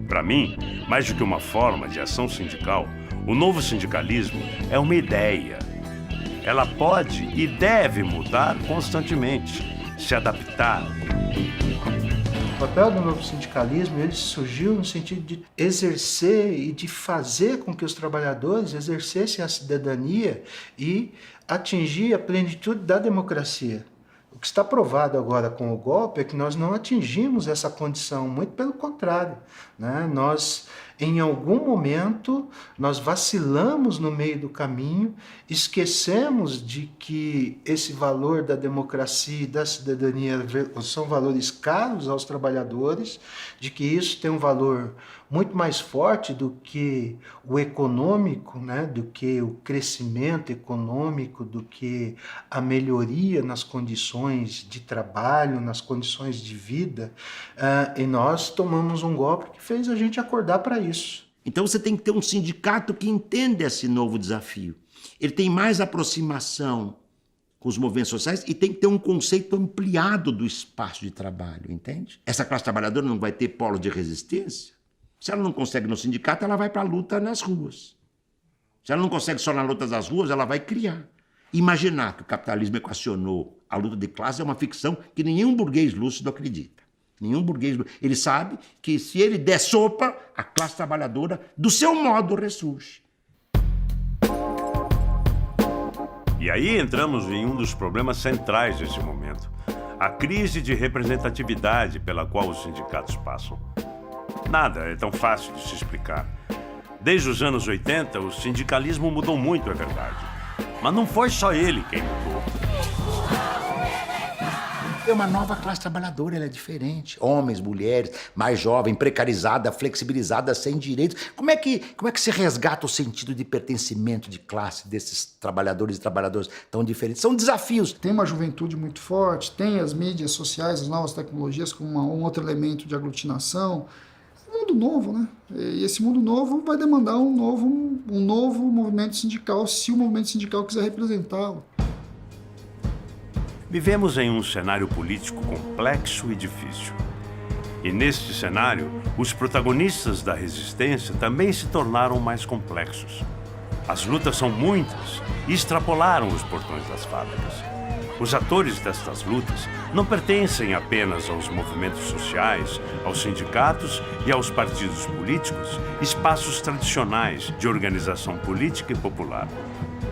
Para mim, mais do que uma forma de ação sindical, o novo sindicalismo é uma ideia. Ela pode e deve mudar constantemente, se adaptar. O papel do novo sindicalismo ele surgiu no sentido de exercer e de fazer com que os trabalhadores exercessem a cidadania e atingir a plenitude da democracia. O que está provado agora com o golpe é que nós não atingimos essa condição, muito pelo contrário, né? Nós, em algum momento, nós vacilamos no meio do caminho, esquecemos de que esse valor da democracia e da cidadania são valores caros aos trabalhadores, de que isso tem um valor muito mais forte do que o econômico, né? Do que o crescimento econômico, do que a melhoria nas condições de trabalho, nas condições de vida, e nós tomamos um golpe que fez a gente acordar para isso. Então você tem que ter um sindicato que entenda esse novo desafio. Ele tem mais aproximação com os movimentos sociais e tem que ter um conceito ampliado do espaço de trabalho, entende? Essa classe trabalhadora não vai ter polo de resistência. Se ela não consegue no sindicato, ela vai para a luta nas ruas. Se ela não consegue só na luta das ruas, ela vai criar. Imaginar que o capitalismo equacionou a luta de classe é uma ficção que nenhum burguês lúcido acredita. Nenhum burguês. Ele sabe que se ele der sopa, a classe trabalhadora, do seu modo, ressurge. E aí entramos em um dos problemas centrais desse momento: a crise de representatividade pela qual os sindicatos passam. Nada é tão fácil de se explicar. Desde os anos 80, o sindicalismo mudou muito, é verdade. Mas não foi só ele quem mudou. É uma nova classe trabalhadora, ela é diferente. Homens, mulheres, mais jovem, precarizada, flexibilizada, sem direitos. Como é que se resgata o sentido de pertencimento de classe desses trabalhadores e trabalhadoras tão diferentes? São desafios. Tem uma juventude muito forte, tem as mídias sociais, as novas tecnologias como um outro elemento de aglutinação. É um mundo novo, né? E esse mundo novo vai demandar um novo movimento sindical, se o movimento sindical quiser representá-lo. Vivemos em um cenário político complexo e difícil. E neste cenário, os protagonistas da resistência também se tornaram mais complexos. As lutas são muitas e extrapolaram os portões das fábricas. Os atores destas lutas não pertencem apenas aos movimentos sociais, aos sindicatos e aos partidos políticos, espaços tradicionais de organização política e popular.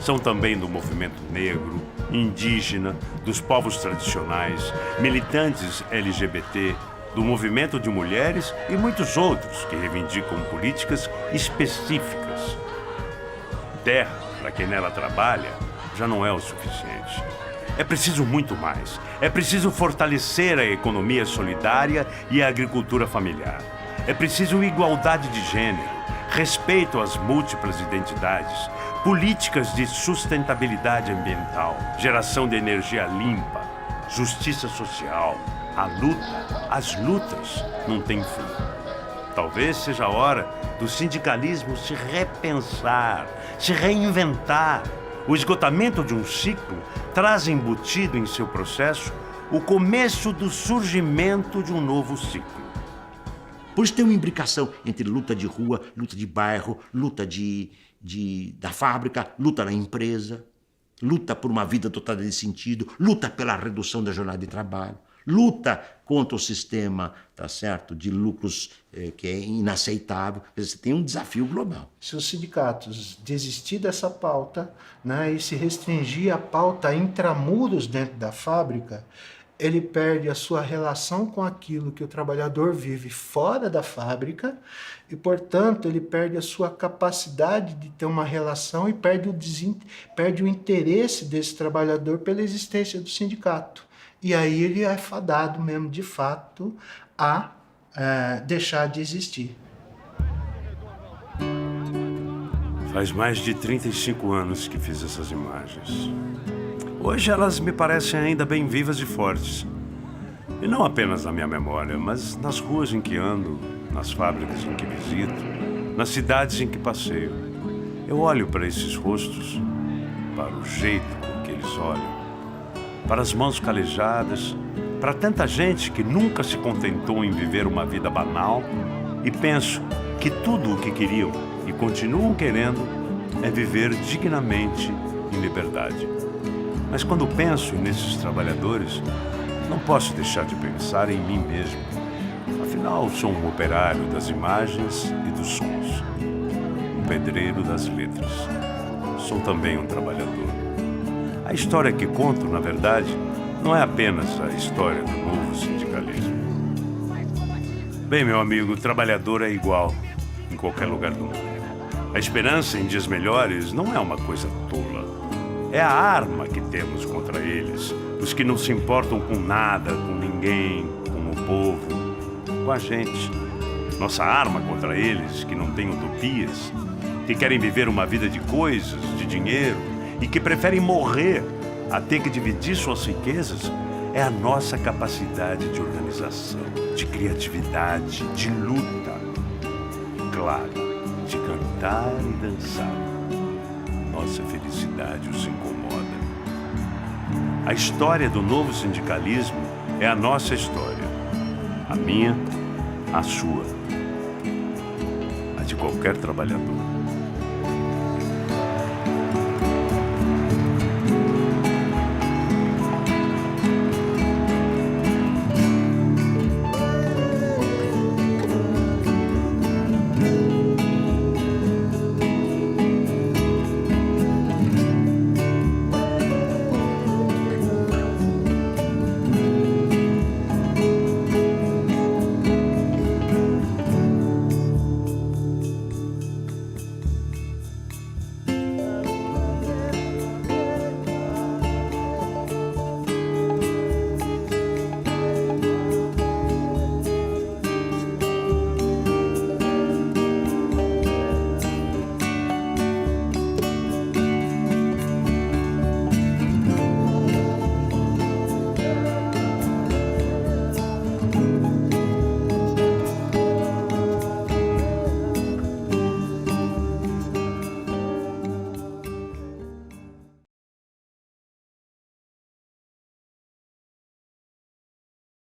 São também do movimento negro, indígena, dos povos tradicionais, militantes LGBT, do movimento de mulheres e muitos outros que reivindicam políticas específicas. Terra, para quem nela trabalha, já não é o suficiente. É preciso muito mais. É preciso fortalecer a economia solidária e a agricultura familiar. É preciso igualdade de gênero, respeito às múltiplas identidades, políticas de sustentabilidade ambiental, geração de energia limpa, justiça social. A luta, as lutas não têm fim. Talvez seja a hora do sindicalismo se repensar, se reinventar. O esgotamento de um ciclo traz embutido em seu processo o começo do surgimento de um novo ciclo. Por isso tem uma imbricação entre luta de rua, luta de bairro, luta da fábrica, luta na empresa, luta por uma vida dotada de sentido, luta pela redução da jornada de trabalho, luta contra o sistema, tá certo, de lucros que é inaceitável. Você tem um desafio global. Se os sindicatos desistir dessa pauta, né, e se restringir a pauta intramuros dentro da fábrica, ele perde a sua relação com aquilo que o trabalhador vive fora da fábrica e, portanto, ele perde a sua capacidade de ter uma relação e perde o interesse desse trabalhador pela existência do sindicato. E aí ele é fadado mesmo, de fato, a deixar de existir. Faz mais de 35 anos que fiz essas imagens. Hoje elas me parecem ainda bem vivas e fortes. E não apenas na minha memória, mas nas ruas em que ando, nas fábricas em que visito, nas cidades em que passeio. Eu olho para esses rostos, para o jeito com que eles olham, para as mãos calejadas, para tanta gente que nunca se contentou em viver uma vida banal, e penso que tudo o que queriam e continuam querendo é viver dignamente em liberdade. Mas quando penso nesses trabalhadores, não posso deixar de pensar em mim mesmo. Afinal, sou um operário das imagens e dos sons, um pedreiro das letras. Sou também um trabalhador. A história que conto, na verdade, não é apenas a história do novo sindicalismo. Bem, meu amigo, o trabalhador é igual em qualquer lugar do mundo. A esperança em dias melhores não é uma coisa tola. É a arma que temos contra eles, os que não se importam com nada, com ninguém, com o povo, com a gente. Nossa arma contra eles, que não têm utopias, que querem viver uma vida de coisas, de dinheiro, e que preferem morrer a ter que dividir suas riquezas, é a nossa capacidade de organização, de criatividade, de luta. Claro, de cantar e dançar. Nossa felicidade os incomoda. A história do novo sindicalismo é a nossa história. A minha, a sua, a de qualquer trabalhador.